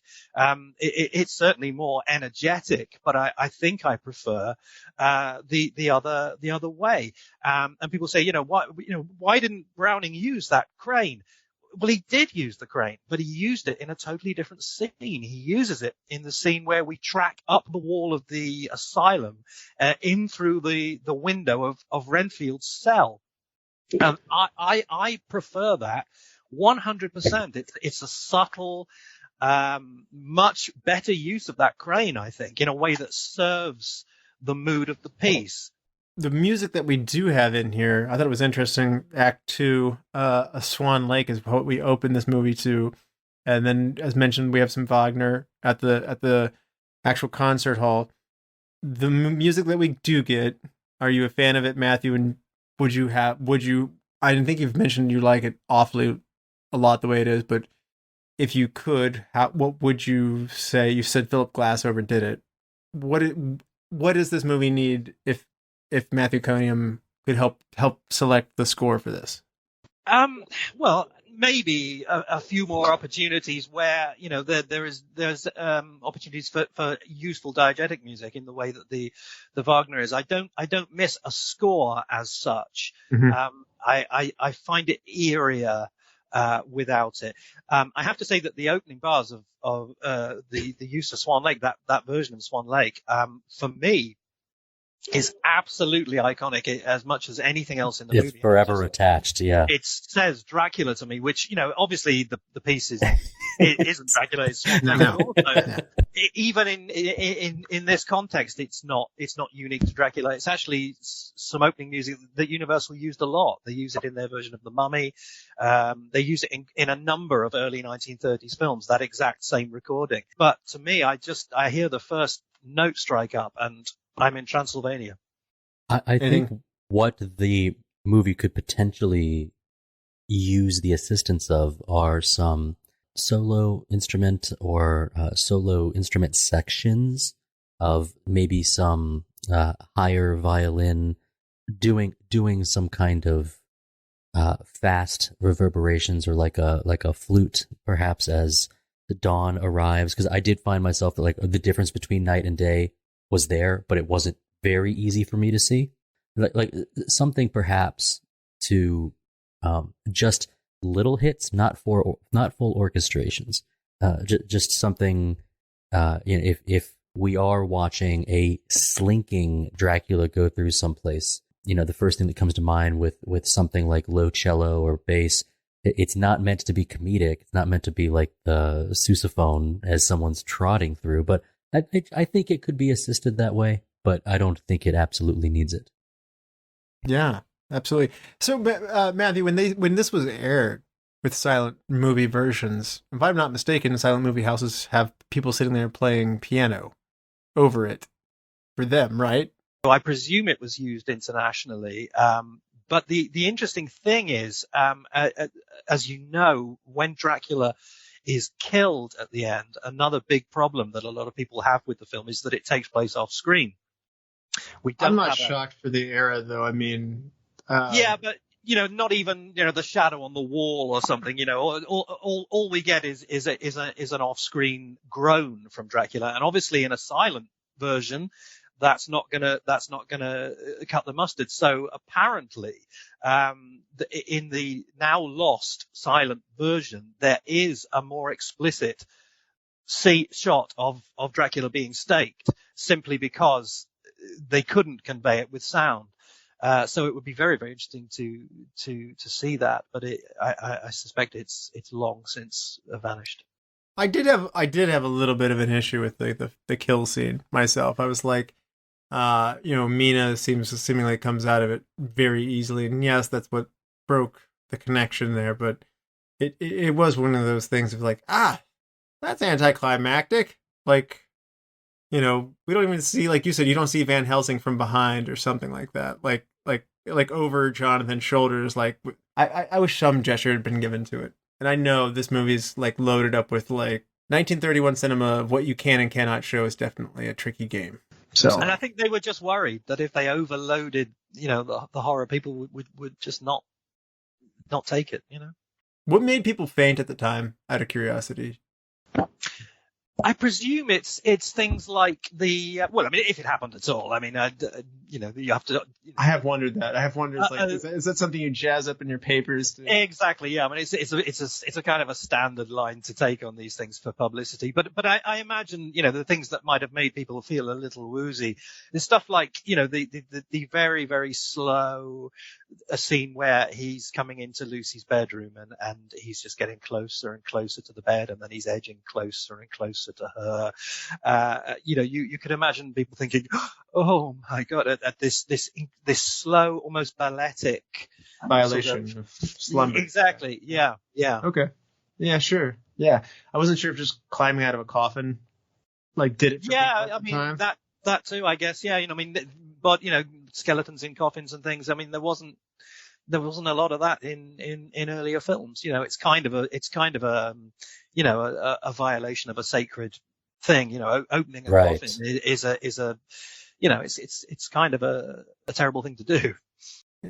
It's certainly more energetic, but I think I prefer the other way. And people say, why didn't Browning use that crane? Well, he did use the crane, but he used it in a totally different scene. He uses it in the scene where we track up the wall of the asylum, in through the window of Renfield's cell. And I prefer that 100%. It's a subtle, much better use of that crane, I think, in a way that serves the mood of the piece. The music that we do have in here, I thought it was interesting. Act 2, A Swan Lake is what we open this movie to. And then, as mentioned, we have some Wagner at the actual concert hall. The music that we do get, are you a fan of it, Matthew? And I didn't think you've mentioned you like it awfully a lot the way it is, but if you could, what would you say? You said Philip Glass overdid it. What does this movie need if Matthew Coniam could help select the score for this? Well, maybe a few more opportunities where, there's opportunities for useful diegetic music in the way that the Wagner is. I don't miss a score as such. Mm-hmm. I find it eerier without it. I have to say that the opening bars of the use of Swan Lake, that version of Swan Lake, for me, is absolutely iconic as much as anything else in the movie. It's forever attached, yeah. It says Dracula to me, which, obviously the piece it isn't Dracula, it's no. Even in this context, it's not unique to Dracula. It's actually some opening music that Universal used a lot. They use it in their version of The Mummy. They use it in a number of early 1930s films, that exact same recording. But to me, I hear the first note strike up and I'm in Transylvania. I think what the movie could potentially use the assistance of are some solo instrument or solo instrument sections of maybe some higher violin doing some kind of fast reverberations, or like a flute perhaps as the dawn arrives. Because I did find myself that the difference between night and day was there, but it wasn't very easy for me to see. Like something perhaps to just little hits, not full orchestrations. Just something. If we are watching a slinking Dracula go through someplace, the first thing that comes to mind with something like low cello or bass, it's not meant to be comedic. It's not meant to be like the sousaphone as someone's trotting through, but I think it could be assisted that way, but I don't think it absolutely needs it. Yeah, absolutely. So, Matthew, when this was aired with silent movie versions, if I'm not mistaken, silent movie houses have people sitting there playing piano over it for them, right? So I presume it was used internationally. But the interesting thing is, as you know, when Dracula is killed at the end, another big problem that a lot of people have with the film is that it takes place off screen. I'm not shocked for the era, though. I mean, yeah, but not even the shadow on the wall or something. All we get is an off-screen groan from Dracula, and obviously in a silent version, that's not gonna cut the mustard. So apparently, in the now lost silent version, there is a more explicit shot of Dracula being staked, simply because they couldn't convey it with sound. So it would be very, very interesting to see that, but I suspect it's long since vanished. I did have a little bit of an issue with the kill scene myself. I was like, Mina seemingly comes out of it very easily, and yes, that's what broke the connection there. But it was one of those things of like, that's anticlimactic. Like, we don't even see, like you said, you don't see Van Helsing from behind or something like that. Like over Jonathan's shoulders. Like, I wish some gesture had been given to it. And I know this movie's like loaded up with like 1931 cinema of what you can and cannot show is definitely a tricky game. So, and I think they were just worried that if they overloaded, the horror, people would just not take it. What made people faint at the time? Out of curiosity. I presume it's things like the if it happened at all. You have to. I have wondered that. I have wondered, is that something you jazz up in your papers? Exactly. Yeah. I mean, it's a kind of a standard line to take on these things for publicity. But I imagine the things that might have made people feel a little woozy. There's stuff like the very, very slow a scene where he's coming into Lucy's bedroom and he's just getting closer and closer to the bed, and then he's edging closer and closer to her. You could imagine people thinking, oh my God, at this slow, almost balletic violation of slumber. Exactly. Yeah. Okay. Yeah, sure. Yeah. I wasn't sure if just climbing out of a coffin did it for time. That too, I guess. Yeah. But skeletons in coffins and things. I mean, there wasn't a lot of that in earlier films. It's kind of a violation of a sacred thing. Opening a coffin is a it's kind of a terrible thing to do.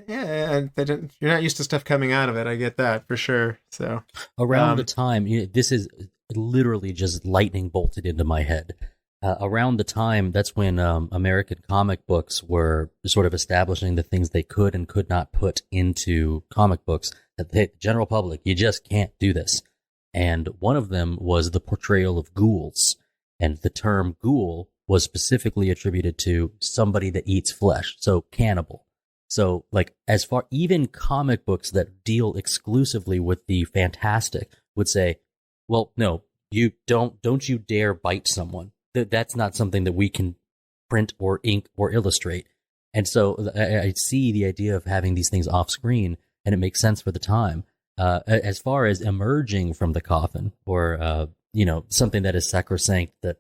Yeah, you're not used to stuff coming out of it. I get that for sure. So around the time, this is literally just lightning bolted into my head. Around the time, that's when American comic books were sort of establishing the things they could and could not put into comic books. That the general public, you just can't do this. And one of them was the portrayal of ghouls. And the term ghoul was specifically attributed to somebody that eats flesh, so cannibal. So, even comic books that deal exclusively with the fantastic would say, well, no, you don't you dare bite someone. That's not something that we can print or ink or illustrate. And so I see the idea of having these things off screen, and it makes sense for the time. As far as emerging from the coffin, or something that is sacrosanct, that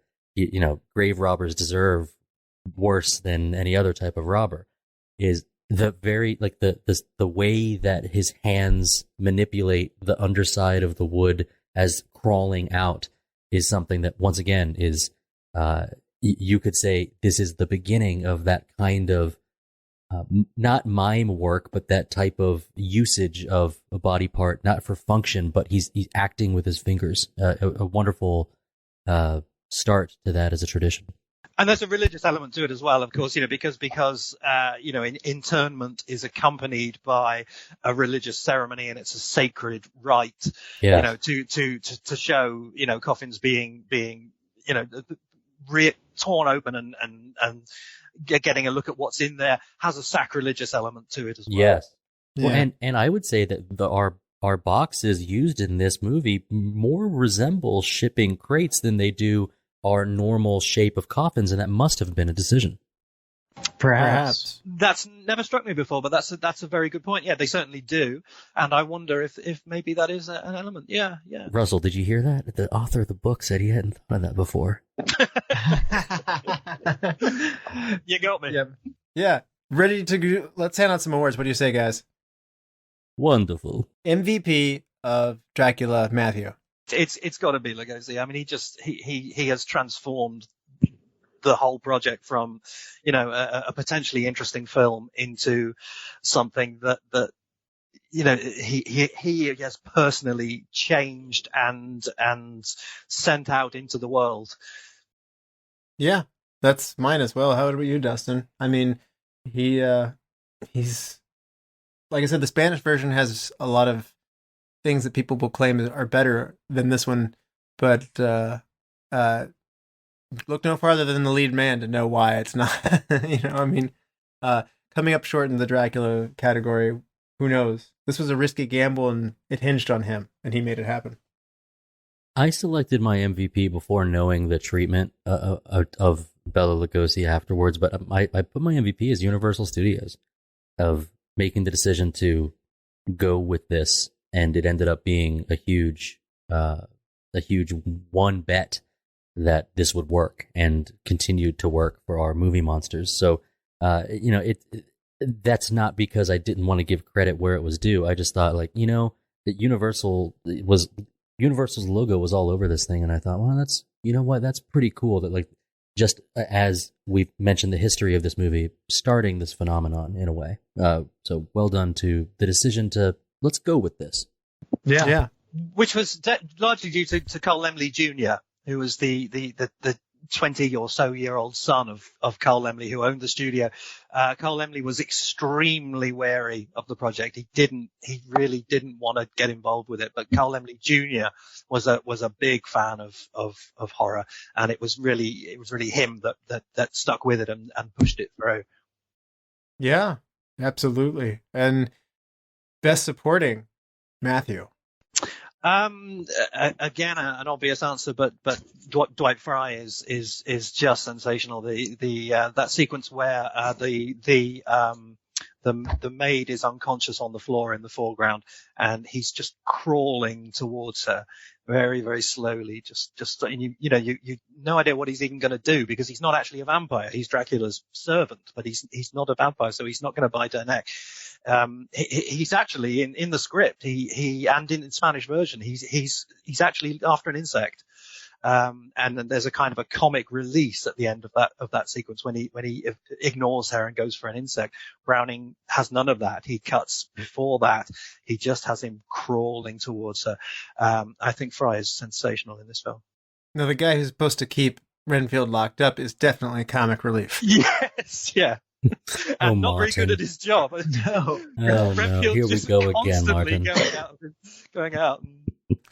grave robbers deserve worse than any other type of robber, is the very the way that his hands manipulate the underside of the wood as crawling out is something that, once again, is you could say this is the beginning of that kind of not mime work, but that type of usage of a body part, not for function, but he's acting with his fingers. A wonderful start to that as a tradition. And there's a religious element to it as well, of course, because internment is accompanied by a religious ceremony, and it's a sacred rite, to show, coffins being torn open and getting a look at what's in there has a sacrilegious element to it as well. Yes. Yeah. Well, and I would say that our boxes used in this movie more resemble shipping crates than they do our normal shape of coffins, and that must have been a decision. Perhaps. That's never struck me before, but that's a very good point. Yeah, they certainly do, and I wonder if maybe that is an element. Yeah. Russell, did you hear that? The author of the book said he hadn't thought of that before. You got me. Yeah. Ready to go. Let's hand out some awards. What do you say, guys? Wonderful. MVP of Dracula, Matthew. It's got to be Lugosi. I mean, he has transformed the whole project from, a potentially interesting film into something that he has personally changed and sent out into the world. Yeah. That's mine as well. How about you, Dustin? I mean, he's like I said, the Spanish version has a lot of things that people will claim are better than this one, but look no farther than the lead man to know why it's not. Coming up short in the Dracula category, who knows? This was a risky gamble, and it hinged on him, and he made it happen. I selected my MVP before knowing the treatment of Bela Lugosi afterwards, but I put my MVP as Universal Studios of making the decision to go with this, and it ended up being a huge one bet that this would work and continued to work for our movie monsters. So, that's not because I didn't want to give credit where it was due. I just thought, that Universal's logo was all over this thing, and I thought, well, that's pretty cool that just as we've mentioned the history of this movie, starting this phenomenon in a way. So well done to the decision to let's go with this. Yeah. Which was largely due to Carl Laemmle Jr., who was the 20 or so year old son of Carl Laemmle, who owned the studio. Carl Laemmle was extremely wary of the project. He really didn't want to get involved with it, but Carl Laemmle Jr. was a big fan of horror, and it was really him that stuck with it and pushed it through. Yeah, absolutely. And best supporting, Matthew. Again, an obvious answer, but Dwight Frye is just sensational. That sequence where the maid is unconscious on the floor in the foreground, and he's just crawling towards her very, very slowly. You no idea what he's even going to do, because he's not actually a vampire. He's Dracula's servant, but he's not a vampire, so he's not going to bite her neck. He's actually in the script. He and in the Spanish version, he's actually after an insect. And then there's a kind of a comic release at the end of that sequence when he ignores her and goes for an insect. Browning has none of that. He cuts before that. He just has him crawling towards her. I think Frye is sensational in this film. Now, the guy who's supposed to keep Renfield locked up is definitely comic relief. Yes, yeah. And not very good at his job. No. Oh, no. Here we go again, Martin. Going out.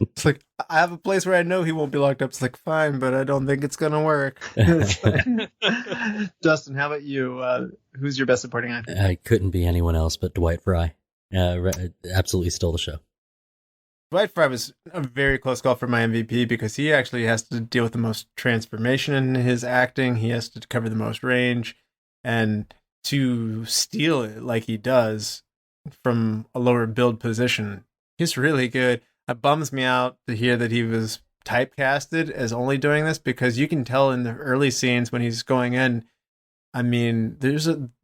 It's like, I have a place where I know he won't be locked up. It's like, fine, but I don't think it's going to work. Dustin, how about you? Who's your best supporting actor? I couldn't be anyone else but Dwight Frye. Absolutely stole the show. Dwight Frye was a very close call for my MVP, because he actually has to deal with the most transformation in his acting. He has to cover the most range, and to steal it like he does from a lower build position, he's really good. It bums me out to hear that he was typecasted as only doing this, because you can tell in the early scenes when he's going in, I mean,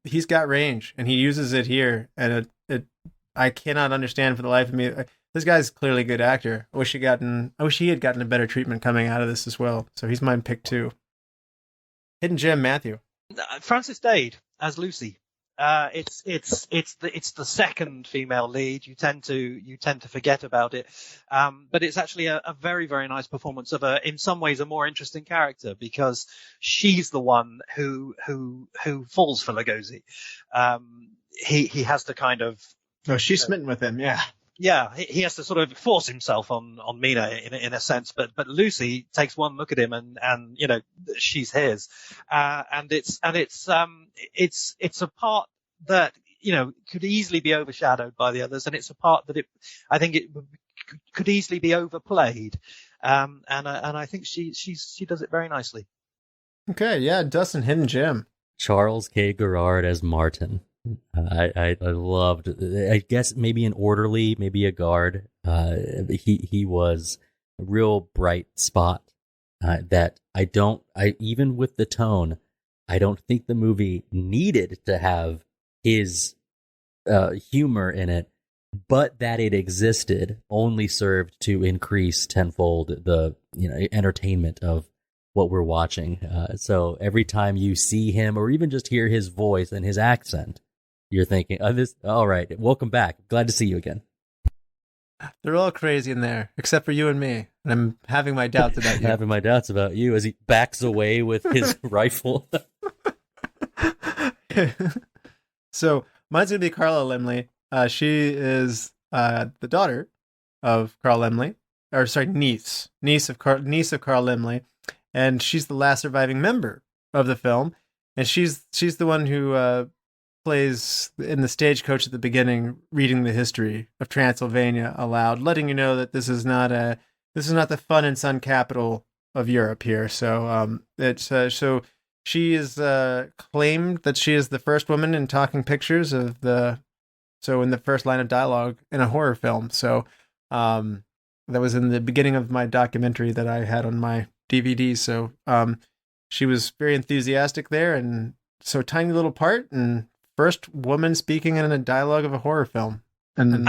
he's got range, and he uses it here, and I cannot understand for the life of me. This guy's clearly a good actor. I wish he had gotten a better treatment coming out of this as well. So he's my pick too. Hidden gem, Matthew. Frances Dade as Lucy. It's the second female lead. You tend to forget about it, but it's actually a very, very nice performance of in some ways a more interesting character, because she's the one who falls for Lugosi. He has to kind of. Oh, she's smitten with him. Yeah. Yeah, he has to sort of force himself on Mina in a sense, but Lucy takes one look at him and she's his, and it's a part that could easily be overshadowed by the others, and it's a part that I think it could easily be overplayed, and I think she does it very nicely. Okay, yeah, Dustin, hidden gem. Charles K. Gerrard as Martin. I loved, I guess maybe an orderly, maybe a guard. He was a real bright spot that even with the tone, I don't think the movie needed to have his humor in it, but that it existed only served to increase tenfold the entertainment of what we're watching. So every time you see him or even just hear his voice and his accent, you're thinking, all right, welcome back. Glad to see you again. They're all crazy in there, except for you and me. And I'm having my doubts about you. Having my doubts about you as he backs away with his rifle. So mine's going to be Carla Laemmle. She is the daughter of Carl Laemmle. Or sorry, niece of Carl Laemmle. And she's the last surviving member of the film. And she's the one who plays in the stagecoach at the beginning, reading the history of Transylvania aloud, letting you know that this is not the fun and sun capital of Europe here. So so she is claimed that she is the first woman in talking pictures in the first line of dialogue in a horror film. So that was in the beginning of my documentary that I had on my DVD. So she was very enthusiastic there, and so tiny little part, and first woman speaking in a dialogue of a horror film. And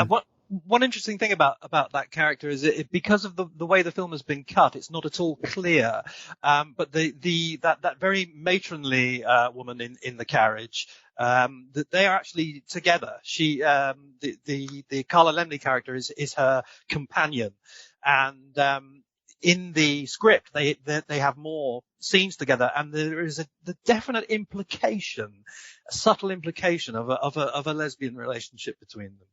one interesting thing about that character is because of the way the film has been cut, it's not at all clear. But that very matronly woman in the carriage, that they are actually together. She the Carla Laemmle character is her companion, and in the script they have more scenes together, and there is the definite implication, a subtle implication of a lesbian relationship between them.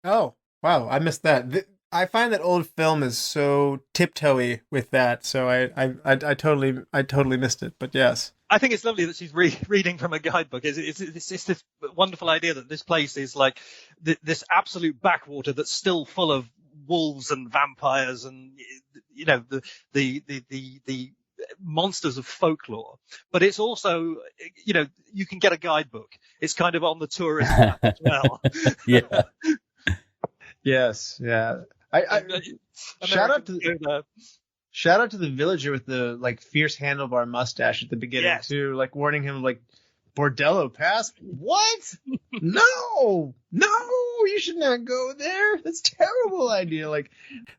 Oh, wow, I missed that. I find that old film is so tiptoey with that, so I totally missed it. But yes, I think it's lovely that she's reading from a guidebook. It's this wonderful idea that this place is like this absolute backwater that's still full of wolves and vampires and the monsters of folklore, but it's also, you can get a guidebook. It's kind of on the tourist map as well. Yeah. Yes. Yeah. I shout out to the villager with the fierce handlebar mustache at the beginning too, warning him Bordello Pass. What? No, you should not go there. That's a terrible idea.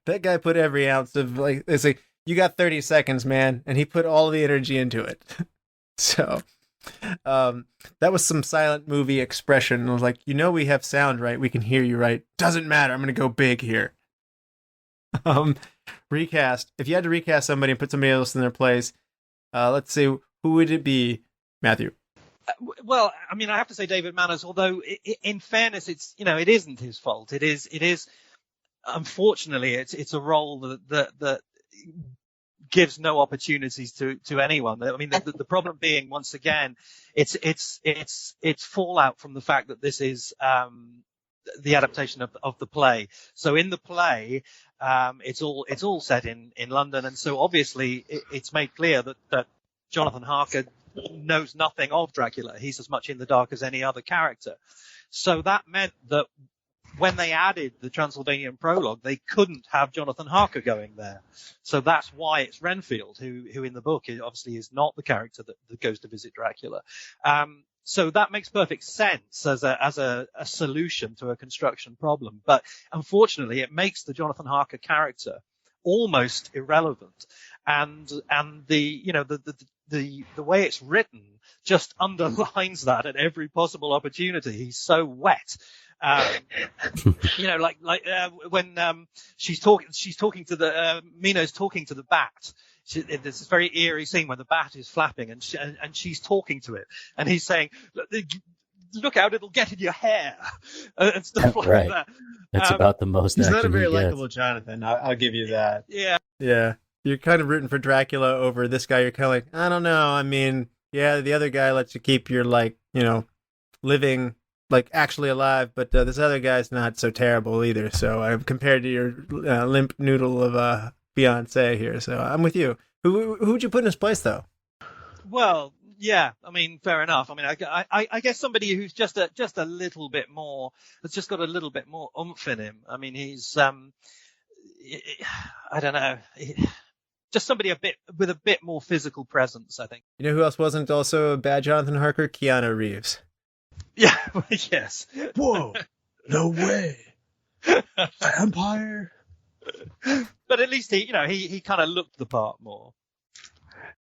That guy put every ounce of it's like, you got 30 seconds, man, and he put all the energy into it. So, that was some silent movie expression. I was like, we have sound, right? We can hear you, right? Doesn't matter. I'm gonna go big here. Recast. If you had to recast somebody and put somebody else in their place, let's see, who would it be, Matthew? Well, I mean, I have to say David Manners, although in fairness, it's, it isn't his fault. It is, unfortunately, it's a role that gives no opportunities to anyone. I mean, the problem being, once again, it's fallout from the fact that this is, the adaptation of the play. So in the play, it's all set in London. And so obviously it's made clear that Jonathan Harker knows nothing of Dracula. He's as much in the dark as any other character. So that meant that when they added the Transylvanian prologue, they couldn't have Jonathan Harker going there. So that's why it's Renfield, who in the book obviously is not the character that goes to visit Dracula. So that makes perfect sense as a solution to a construction problem. But unfortunately, it makes the Jonathan Harker character almost irrelevant. And the way it's written just underlines that at every possible opportunity. He's so wet. When she's talking to the Mino's talking to the bat. There's this very eerie scene where the bat is flapping and she's talking to it, and he's saying, "Look out, it'll get in your hair," and stuff like right. that. That's about the most. He's action not a very he gets. likable Jonathan. I'll give you that. Yeah. You're kind of rooting for Dracula over this guy. You're kind of like, I don't know. I mean, yeah, the other guy lets you keep your living actually alive, but this other guy's not so terrible either. So I'm compared to your limp noodle of a Beyonce here. So I'm with you. Who would you put in his place though? Well, yeah, I mean, fair enough. I mean, I guess somebody who's just a little bit more, has just got a little bit more oomph in him. I mean, he's, I don't know, just somebody with a bit more physical presence, I think. You know who else wasn't also a bad Jonathan Harker? Keanu Reeves. Yeah, yes. Whoa, no way. Vampire. But at least he kind of looked the part more.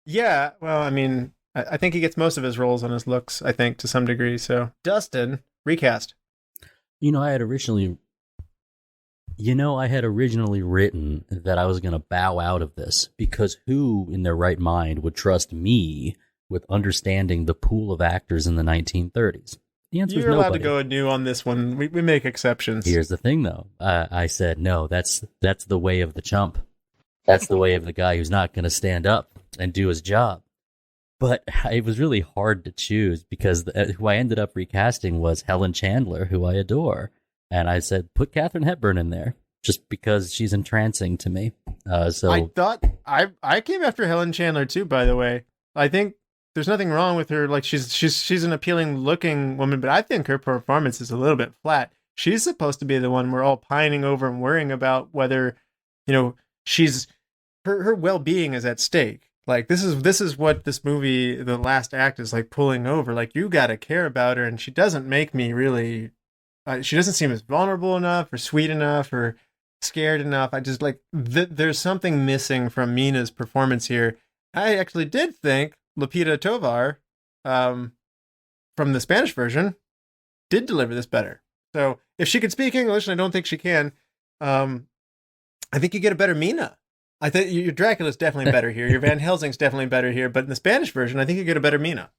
Yeah, well, I mean, I think he gets most of his roles on his looks, I think, to some degree. So, Dustin, recast. I had originally You know, I had originally written that I was going to bow out of this because who in their right mind would trust me with understanding the pool of actors in the 1930s? The answer is You're allowed nobody. to go anew on this one. We make exceptions. Here's the thing, though. I said, no, that's the way of the chump. That's the way of the guy who's not going to stand up and do his job. But it was really hard to choose because who I ended up recasting was Helen Chandler, who I adore. And I said, put Katharine Hepburn in there just because she's entrancing to me. So I thought I came after Helen Chandler too, by the way. I think there's nothing wrong with her. Like she's an appealing looking woman, but I think her performance is a little bit flat. She's supposed to be the one we're all pining over and worrying about whether, she's her well-being is at stake. Like this is what this movie, the last act, is like pulling over. Like you got to care about her, and she doesn't make me really. She doesn't seem as vulnerable enough, or sweet enough, or scared enough. I just like there's something missing from Mina's performance here. I actually did think Lupita Tovar, from the Spanish version, did deliver this better. So if she could speak English, and I don't think she can, I think you get a better Mina. I think your Dracula's definitely better here. Your Van Helsing's definitely better here. But in the Spanish version, I think you get a better Mina.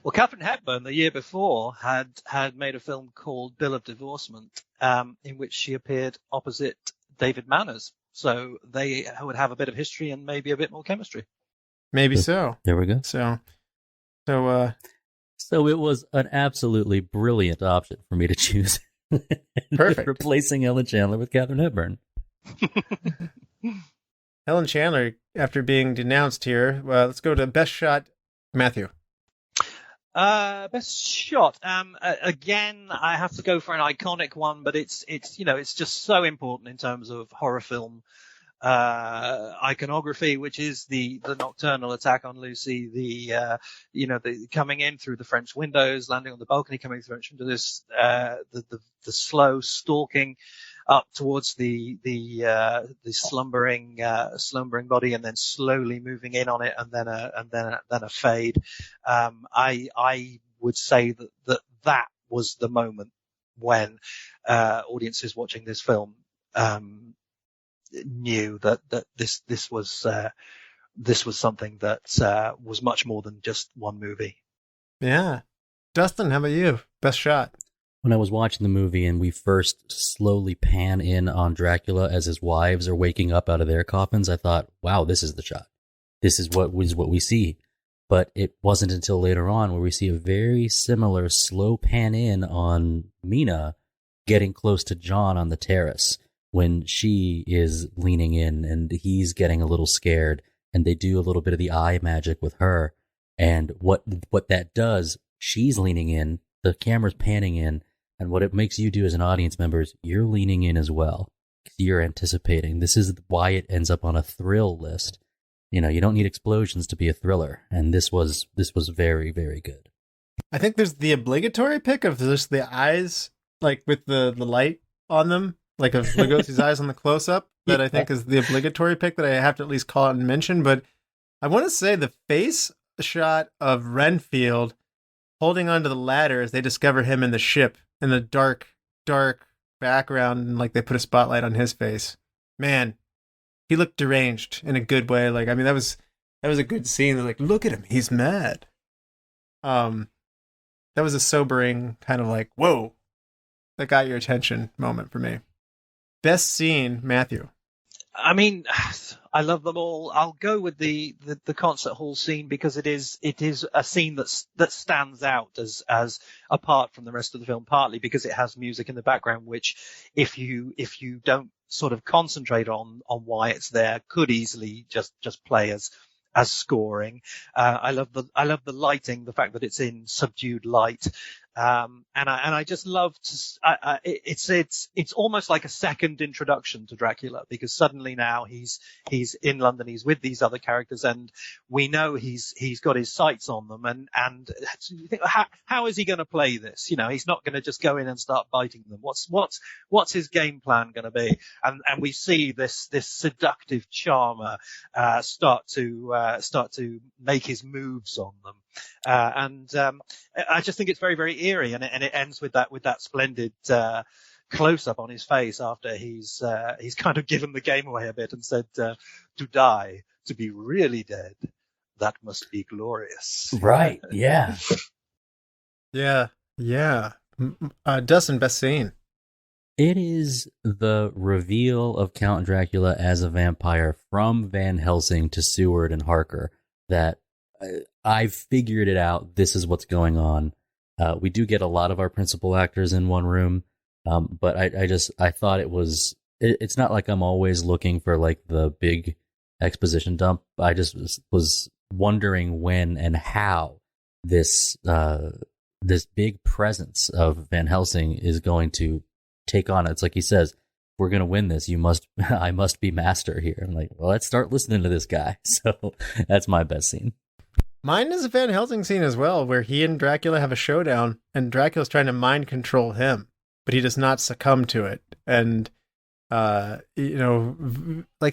Well, Katharine Hepburn, the year before, had made a film called Bill of Divorcement, in which she appeared opposite David Manners. So they would have a bit of history and maybe a bit more chemistry. Maybe so. There we go. So it was an absolutely brilliant option for me to choose. Perfect. Replacing Helen Chandler with Katharine Hepburn. Helen Chandler, after being denounced here, let's go to Best Shot, Matthew. Best shot. Again, I have to go for an iconic one, but it's just so important in terms of horror film iconography, which is the nocturnal attack on Lucy, the coming in through the French windows, landing on the balcony, coming through this the slow stalking up towards the slumbering body, and then slowly moving in on it, and then a fade. I would say that was the moment when audiences watching this film knew that this was something that was much more than just one movie. Yeah, Dustin, how about you? Best shot. When I was watching the movie and we first slowly pan in on Dracula as his wives are waking up out of their coffins, I thought, wow, this is the shot. This is what we see. But it wasn't until later on where we see a very similar slow pan in on Mina getting close to John on the terrace when she is leaning in and he's getting a little scared, and they do a little bit of the eye magic with her. And what that does, she's leaning in, the camera's panning in, and what it makes you do as an audience member is you're leaning in as well. You're anticipating. This is why it ends up on a thrill list. You don't need explosions to be a thriller, and this was very, very good. I think there's the obligatory pick of just the eyes, like with the light on them, like of Lugosi's eyes on the close-up, that I think is the obligatory pick that I have to at least call out and mention. But I want to say the face shot of Renfield holding onto the ladder as they discover him in the ship in the dark background, and like they put a spotlight on his face. Man, he looked deranged in a good way. Like, I mean, that was a good scene. They're like, look at him, he's mad. That was a sobering kind of like, whoa, that got your attention moment for me. Best scene, Matthew. I mean, I love them all. I'll go with the concert hall scene because it is a scene that stands out as apart from the rest of the film, partly because it has music in the background, which if you don't sort of concentrate on why it's there, could easily just play as scoring. I love the lighting, the fact that it's in subdued light. And I just love to, it's almost like a second introduction to Dracula, because suddenly now he's in London, he's with these other characters, and we know he's got his sights on them, and you think, how is he going to play this? He's not going to just go in and start biting them. What's his game plan going to be? And we see this seductive charmer start to make his moves on them. I just think it's very, very eerie, and it ends with that splendid close up on his face after he's kind of given the game away a bit and said, to die, to be really dead, that must be glorious. Right. Yeah. Yeah. Yeah. Dustin, best scene. It is the reveal of Count Dracula as a vampire from Van Helsing to Seward and Harker that I've figured it out. This is what's going on. We do get a lot of our principal actors in one room, but I thought it's not like I'm always looking for like the big exposition dump. I just was wondering when and how this big presence of Van Helsing is going to take on it. It's like he says, we're going to win this. I must be master here. I'm like, well, let's start listening to this guy. So that's my best scene. Mine is a Van Helsing scene as well, where he and Dracula have a showdown, and Dracula's trying to mind control him, but he does not succumb to it. And, like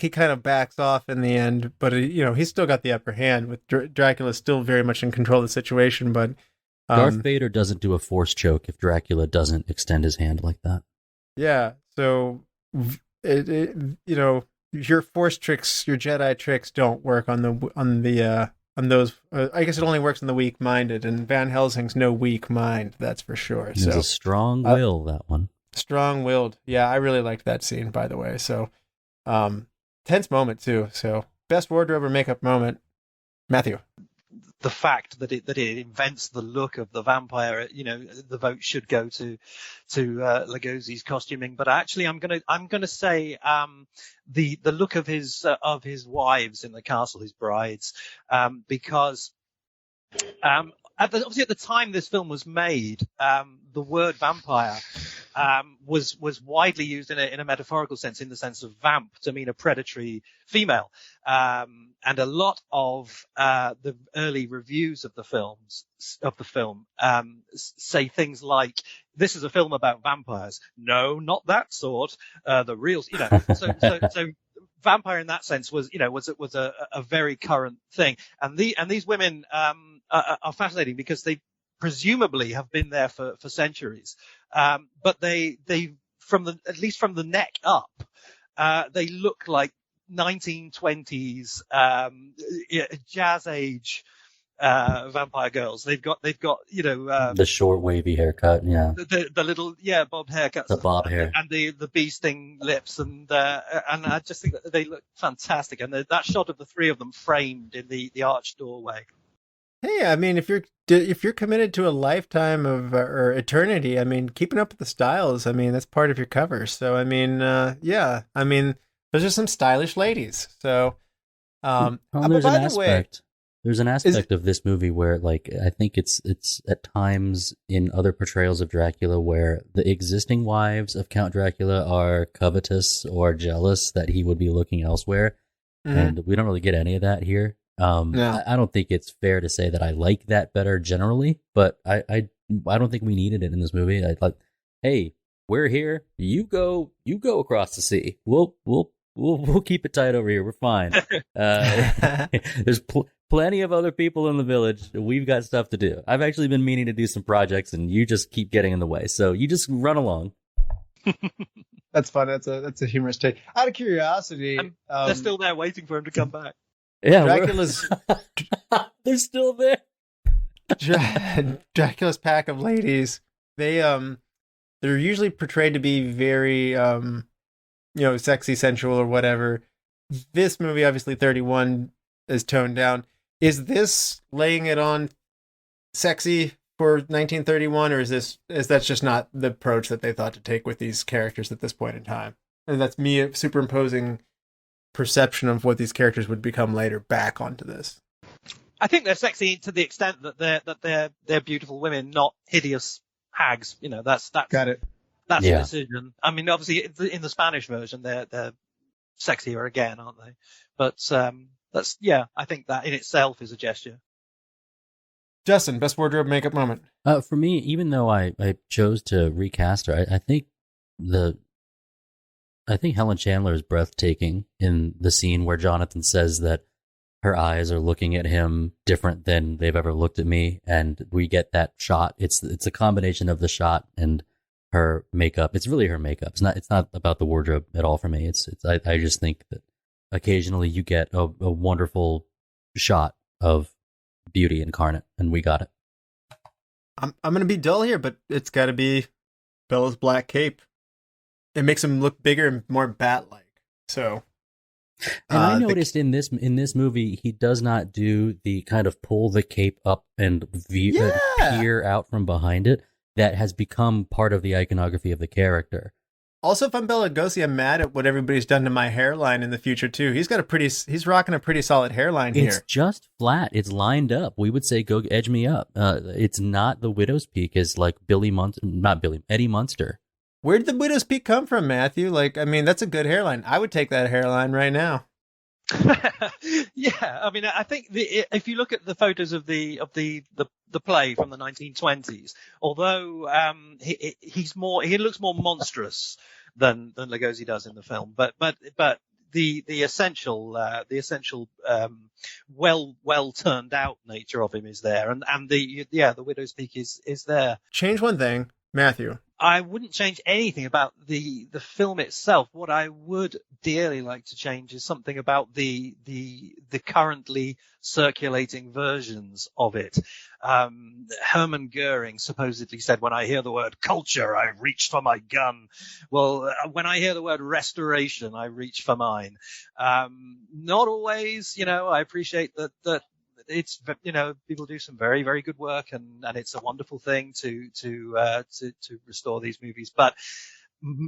he kind of backs off in the end, but, he's still got the upper hand with Dracula still very much in control of the situation. But Darth Vader doesn't do a force choke if Dracula doesn't extend his hand like that. Yeah. So, your force tricks, your Jedi tricks don't work on those. I guess it only works on the weak-minded, and Van Helsing's no weak mind, that's for sure. It's a strong will, that one. Strong-willed. Yeah, I really liked that scene, by the way. So, tense moment too. So, best wardrobe or makeup moment, Matthew. The fact that it invents the look of the vampire, the vote should go to Lugosi's costuming. But actually, I'm gonna say the look of his wives in the castle, his brides, because obviously at the time this film was made, the word vampire was widely used in a metaphorical sense, in the sense of vamp to mean a predatory female. And a lot of the early reviews of the film say things like, "This is a film about vampires." No, not that sort. The real, So vampire in that sense was a very current thing. And these women are fascinating because they presumably have been there for centuries. But they at least from the neck up, they look like 1920s jazz age vampire girls. They've got the short wavy haircut, yeah, the little bob haircuts, the bob hair, and the bee sting lips, and I just think that they look fantastic. And that shot of the three of them framed in the arched doorway. Hey, I mean, if you're committed to a lifetime of or eternity, I mean, keeping up with the styles, I mean, that's part of your cover. So, I mean, I mean, those are some stylish ladies. So, there's an aspect of this movie where, like, I think it's at times in other portrayals of Dracula where the existing wives of Count Dracula are covetous or jealous that he would be looking elsewhere, and we don't really get any of that here. No. I don't think it's fair to say that I like that better generally, but I don't think we needed it in this movie. I like, hey, we're here. You go across the sea. We'll keep it tight over here. We're fine. There's plenty of other people in the village. We've got stuff to do. I've actually been meaning to do some projects, and you just keep getting in the way. So you just run along. That's fun. That's a humorous take. Out of curiosity, they're still there waiting for him to come back. Yeah, Dracula's they're still there. Dracula's pack of ladies. They're usually portrayed to be very sexy, sensual, or whatever. This movie, obviously 31, is toned down. Is this laying it on sexy for 1931, or is that just not the approach that they thought to take with these characters at this point in time? And that's me superimposing perception of what these characters would become later back onto this. I think they're sexy to the extent that they're beautiful women, not hideous hags. That's got it. That's a decision. I mean, obviously in the Spanish version they're sexier again, aren't they? But I think that in itself is a gesture. Justin, best wardrobe makeup moment. For me, even though I chose to recast her, I think Helen Chandler is breathtaking in the scene where Jonathan says that her eyes are looking at him different than they've ever looked at me, and we get that shot. It's a combination of the shot and her makeup. It's really her makeup. It's not about the wardrobe at all for me. I just think that occasionally you get a wonderful shot of beauty incarnate, and we got it. I'm going to be dull here, but it's got to be Bela's black cape. It makes him look bigger and more bat-like. So, and I noticed in this movie, he does not do the kind of pull the cape up and peer out from behind it. That has become part of the iconography of the character. Also, if I'm Bela Lugosi, I'm mad at what everybody's done to my hairline in the future too. He's rocking a pretty solid hairline here. It's just flat. It's lined up. We would say, go edge me up. It's not the widow's peak as like Eddie Munster. Where did the widow's peak come from, Matthew? Like, I mean, that's a good hairline. I would take that hairline right now. Yeah, I mean, I think if you look at the photos of the play from the 1920s, although he looks more monstrous than Lugosi does in the film, but the essential well turned out nature of him is there, and the widow's peak is there. Change one thing, Matthew. I wouldn't change anything about the film itself. What I would dearly like to change is something about the currently circulating versions of it. Hermann Goering supposedly said, "When I hear the word culture, I reach for my gun." Well, when I hear the word restoration, I reach for mine. Not always, I appreciate that it's, people do some very, very good work, and it's a wonderful thing to restore these movies. But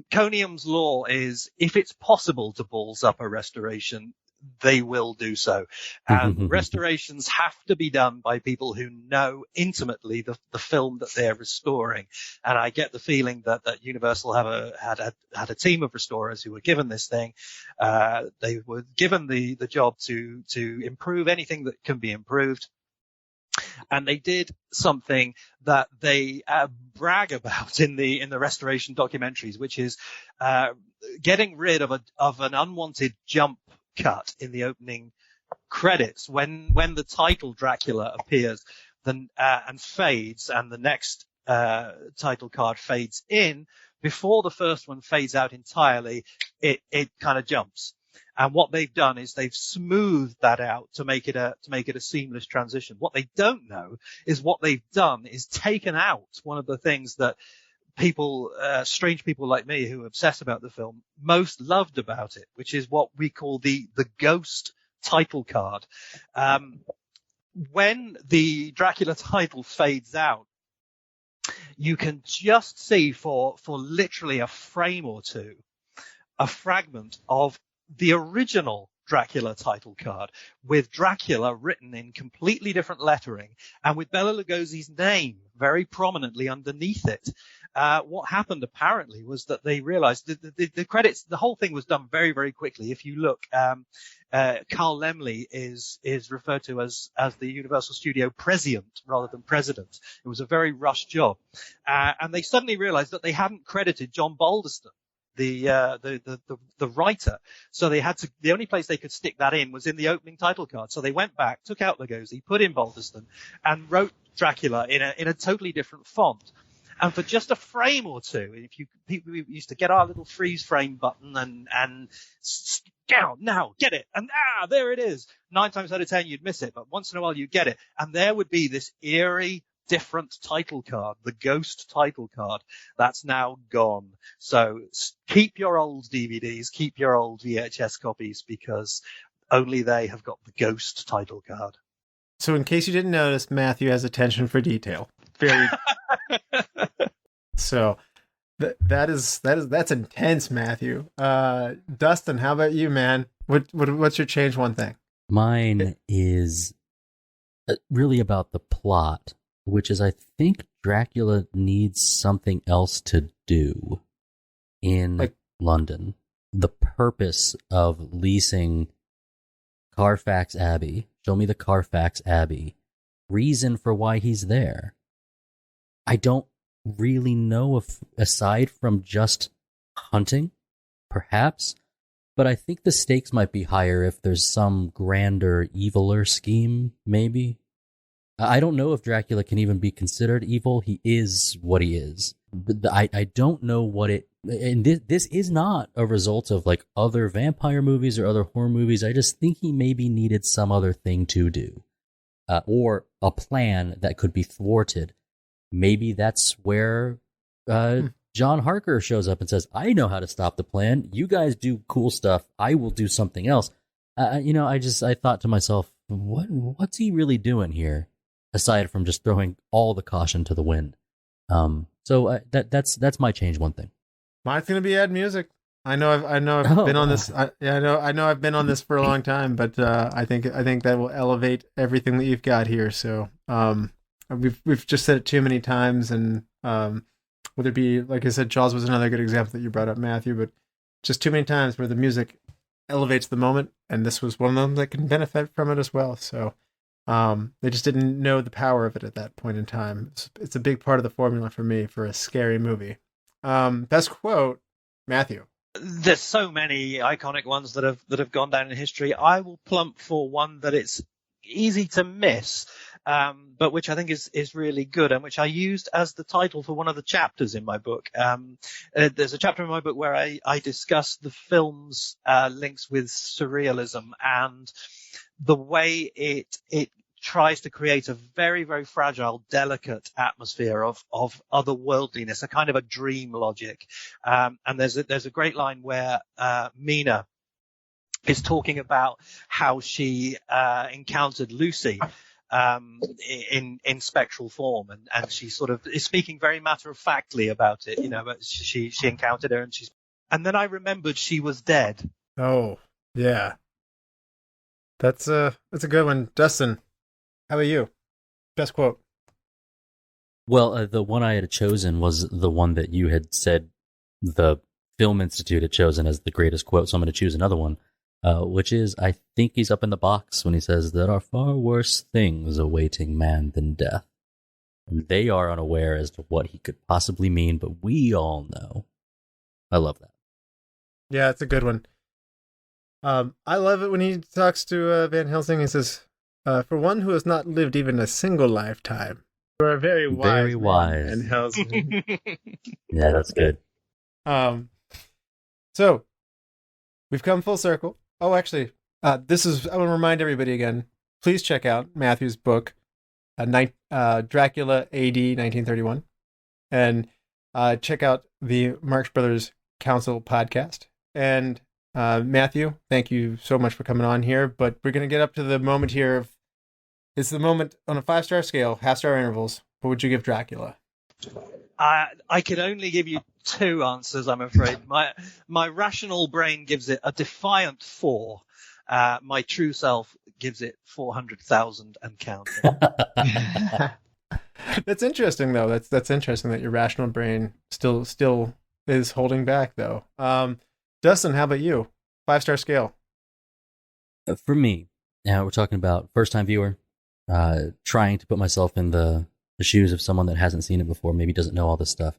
Coniam's law is, if it's possible to balls up a restoration, they will do so. And restorations have to be done by people who know intimately the film that they're restoring. And I get the feeling that Universal had a team of restorers who were given this thing. They were given the job to improve anything that can be improved. And they did something that they brag about in the restoration documentaries, which is getting rid of an unwanted jump cut in the opening credits when the title Dracula appears and fades, and the next title card fades in before the first one fades out entirely. It kind of jumps. And what they've done is they've smoothed that out to make it a seamless transition. What they don't know is what they've done is taken out one of the things that people, strange people like me who obsess about the film, most loved about it, which is what we call the ghost title card. When the Dracula title fades out, you can just see for literally a frame or two a fragment of the original Dracula title card, with Dracula written in completely different lettering and with Bela Lugosi's name very prominently underneath it. What happened apparently was that they realized the credits, the whole thing was done very, very quickly. If you look, Carl Laemmle is referred to as the Universal Studio prescient rather than president. It was a very rushed job. And they suddenly realized that they hadn't credited John Balderston, the writer. So they had to, the only place they could stick that in was in the opening title card. So they went back, took out Lugosi, put in Balderston, and wrote Dracula in a totally different font. And for just a frame or two, people used to get our little freeze frame button and down, now, get it. And there it is. 9 times out of 10, you'd miss it, but once in a while you'd get it. And there would be this eerie, different title card, the ghost title card. That's now gone. So keep your old DVDs, keep your old VHS copies, because only they have got the ghost title card. So in case you didn't notice, Matthew has attention for detail. Very. So that's intense, Matthew. Dustin, how about you, man? What's your change one thing? Mine is really about the plot, which is I think Dracula needs something else to do in London. The purpose of leasing Carfax Abbey, show me the Carfax Abbey, reason for why he's there. I don't really know if, aside from just hunting, perhaps, but I think the stakes might be higher if there's some grander, eviler scheme, maybe. I don't know if Dracula can even be considered evil. He is what he is. I don't know what it, and this is not a result of like other vampire movies or other horror movies. I just think he maybe needed some other thing to do, or a plan that could be thwarted. Maybe that's where John Harker shows up and says, I know how to stop the plan. You guys do cool stuff. I will do something else. I thought to myself, what's he really doing here? Aside from just throwing all the caution to the wind. So that's my change one thing. Mine's going to be add music. I know I've been on this. I know I've been on this for a long time, but I think that will elevate everything that you've got here. So we've just said it too many times, and whether it be, like I said, Jaws was another good example that you brought up, Matthew, but just too many times where the music elevates the moment, and this was one of them that can benefit from it as well. So they just didn't know the power of it at that point in time. It's a big part of the formula for me for a scary movie. Best quote, Matthew. There's so many iconic ones that have gone down in history. I will plump for one that it's easy to miss, but which I think is really good, and which I used as the title for one of the chapters in my book. There's a chapter in my book where I discuss the film's links with surrealism and the way it tries to create a very, very fragile, delicate atmosphere of otherworldliness, a kind of a dream logic. And there's a great line where Mina is talking about how she encountered Lucy in spectral form, and she sort of is speaking very matter-of-factly about it, but she encountered her, and then I remembered she was dead. Oh, yeah. That's a good one. Dustin, how about you? Best quote. Well, the one I had chosen was the one that you had said the Film Institute had chosen as the greatest quote, so I'm going to choose another one, which is, I think he's up in the box when he says, there are far worse things awaiting man than death. And they are unaware as to what he could possibly mean, but we all know. I love that. Yeah, it's a good one. I love it when he talks to Van Helsing. He says, for one who has not lived even a single lifetime, you are very wise. And Helsing. Yeah, that's good. So we've come full circle. Oh, actually, I want to remind everybody again, please check out Matthew's book, Dracula AD 1931, and check out the Marx Brothers Council podcast. And Matthew, thank you so much for coming on here, but we're going to get up to the moment here. It's the moment on a 5-star scale, half-star intervals. What would you give Dracula? I can only give you 2 answers, I'm afraid. My rational brain gives it a defiant 4. My true self gives it 400,000 and counting. That's interesting, though. That's interesting that your rational brain still is holding back, though. Dustin, how about you? 5-star scale. For me, now we're talking about first-time viewer, trying to put myself in the shoes of someone that hasn't seen it before, maybe doesn't know all this stuff.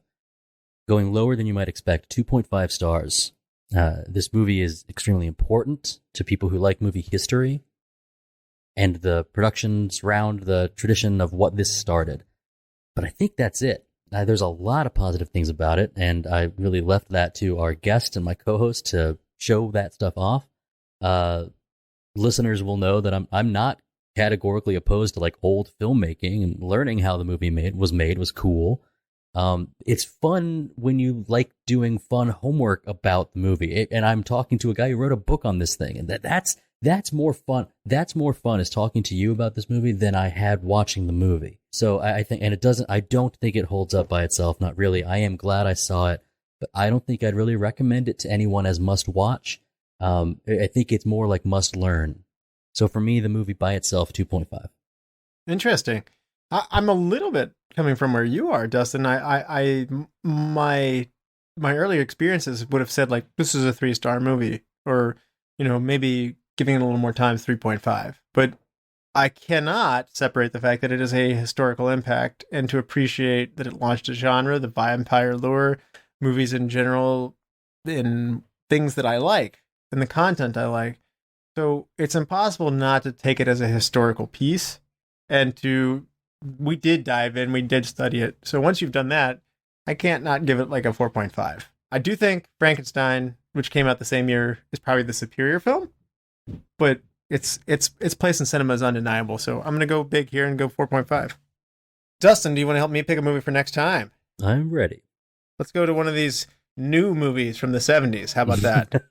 Going lower than you might expect, 2.5 stars. This movie is extremely important to people who like movie history and the productions around the tradition of what this started. But I think that's it. There's a lot of positive things about it, and I really left that to our guest and my co-host to show that stuff off. Listeners will know that I'm not categorically opposed to like old filmmaking, and learning how the movie was cool. It's fun when you like doing fun homework about the movie, and I'm talking to a guy who wrote a book on this thing, and that's more fun. That's more fun is talking to you about this movie than I had watching the movie. So I think, and I don't think it holds up by itself. Not really. I am glad I saw it, but I don't think I'd really recommend it to anyone as must watch. I think it's more like must learn. So for me, the movie by itself, 2.5. Interesting. I'm a little bit coming from where you are, Dustin. My earlier experiences would have said like, this is a 3-star movie, or, maybe giving it a little more time, 3.5. But I cannot separate the fact that it is a historical impact, and to appreciate that it launched a genre, the vampire lore, movies in general, in things that I like, and the content I like. So it's impossible not to take it as a historical piece, and we did dive in, we did study it. So once you've done that, I can't not give it like a 4.5. I do think Frankenstein, which came out the same year, is probably the superior film, but its place in cinema is undeniable. So I'm going to go big here and go 4.5. Dustin, do you want to help me pick a movie for next time? I'm ready. Let's go to one of these new movies from the 70s. How about that?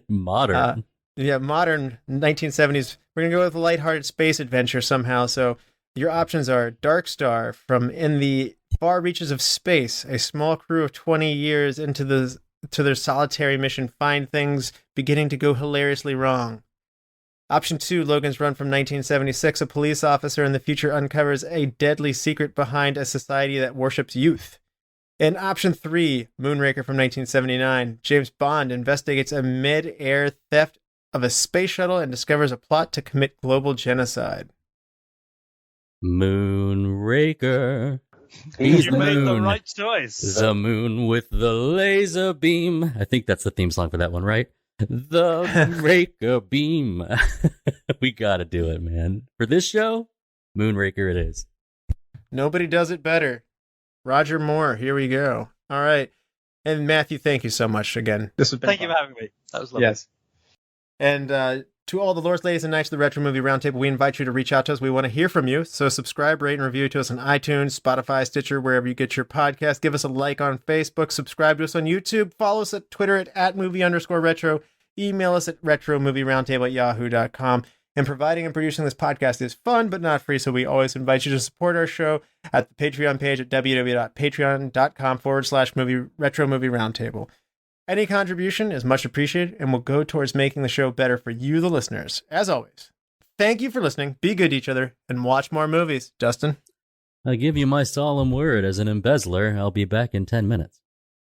Modern. Modern 1970s. We're going to go with a lighthearted space adventure somehow. So your options are Dark Star. From in the far reaches of space, a small crew of 20 years into their solitary mission find things beginning to go hilariously wrong. Option 2, Logan's Run from 1976. A police officer in the future uncovers a deadly secret behind a society that worships youth. And option 3, Moonraker from 1979. James Bond investigates a mid-air theft of a space shuttle and discovers a plot to commit global genocide. Moonraker. He's you the made moon. the right choice. The moon with the laser beam. I think that's the theme song for that one, right? The Raker beam. We gotta do it, man. For this show, Moonraker it is. Nobody does it better. Roger Moore, here we go. All right. And Matthew, thank you so much again. This has been Thank fun. you for having me. That was lovely. Yes. And to all the lords, ladies, and knights of the Retro Movie Roundtable, we invite you to reach out to us. We want to hear from you. So subscribe, rate, and review to us on iTunes, Spotify, Stitcher, wherever you get your podcast. Give us a like on Facebook. Subscribe to us on YouTube. Follow us at Twitter at @movie_retro. Email us at retromovieroundtable@yahoo.com. And providing and producing this podcast is fun, but not free. So we always invite you to support our show at the Patreon page at www.patreon.com/Retro Movie Roundtable. Any contribution is much appreciated and will go towards making the show better for you, the listeners. As always, thank you for listening. Be good to each other and watch more movies. Dustin? I give you my solemn word as an embezzler, I'll be back in 10 minutes.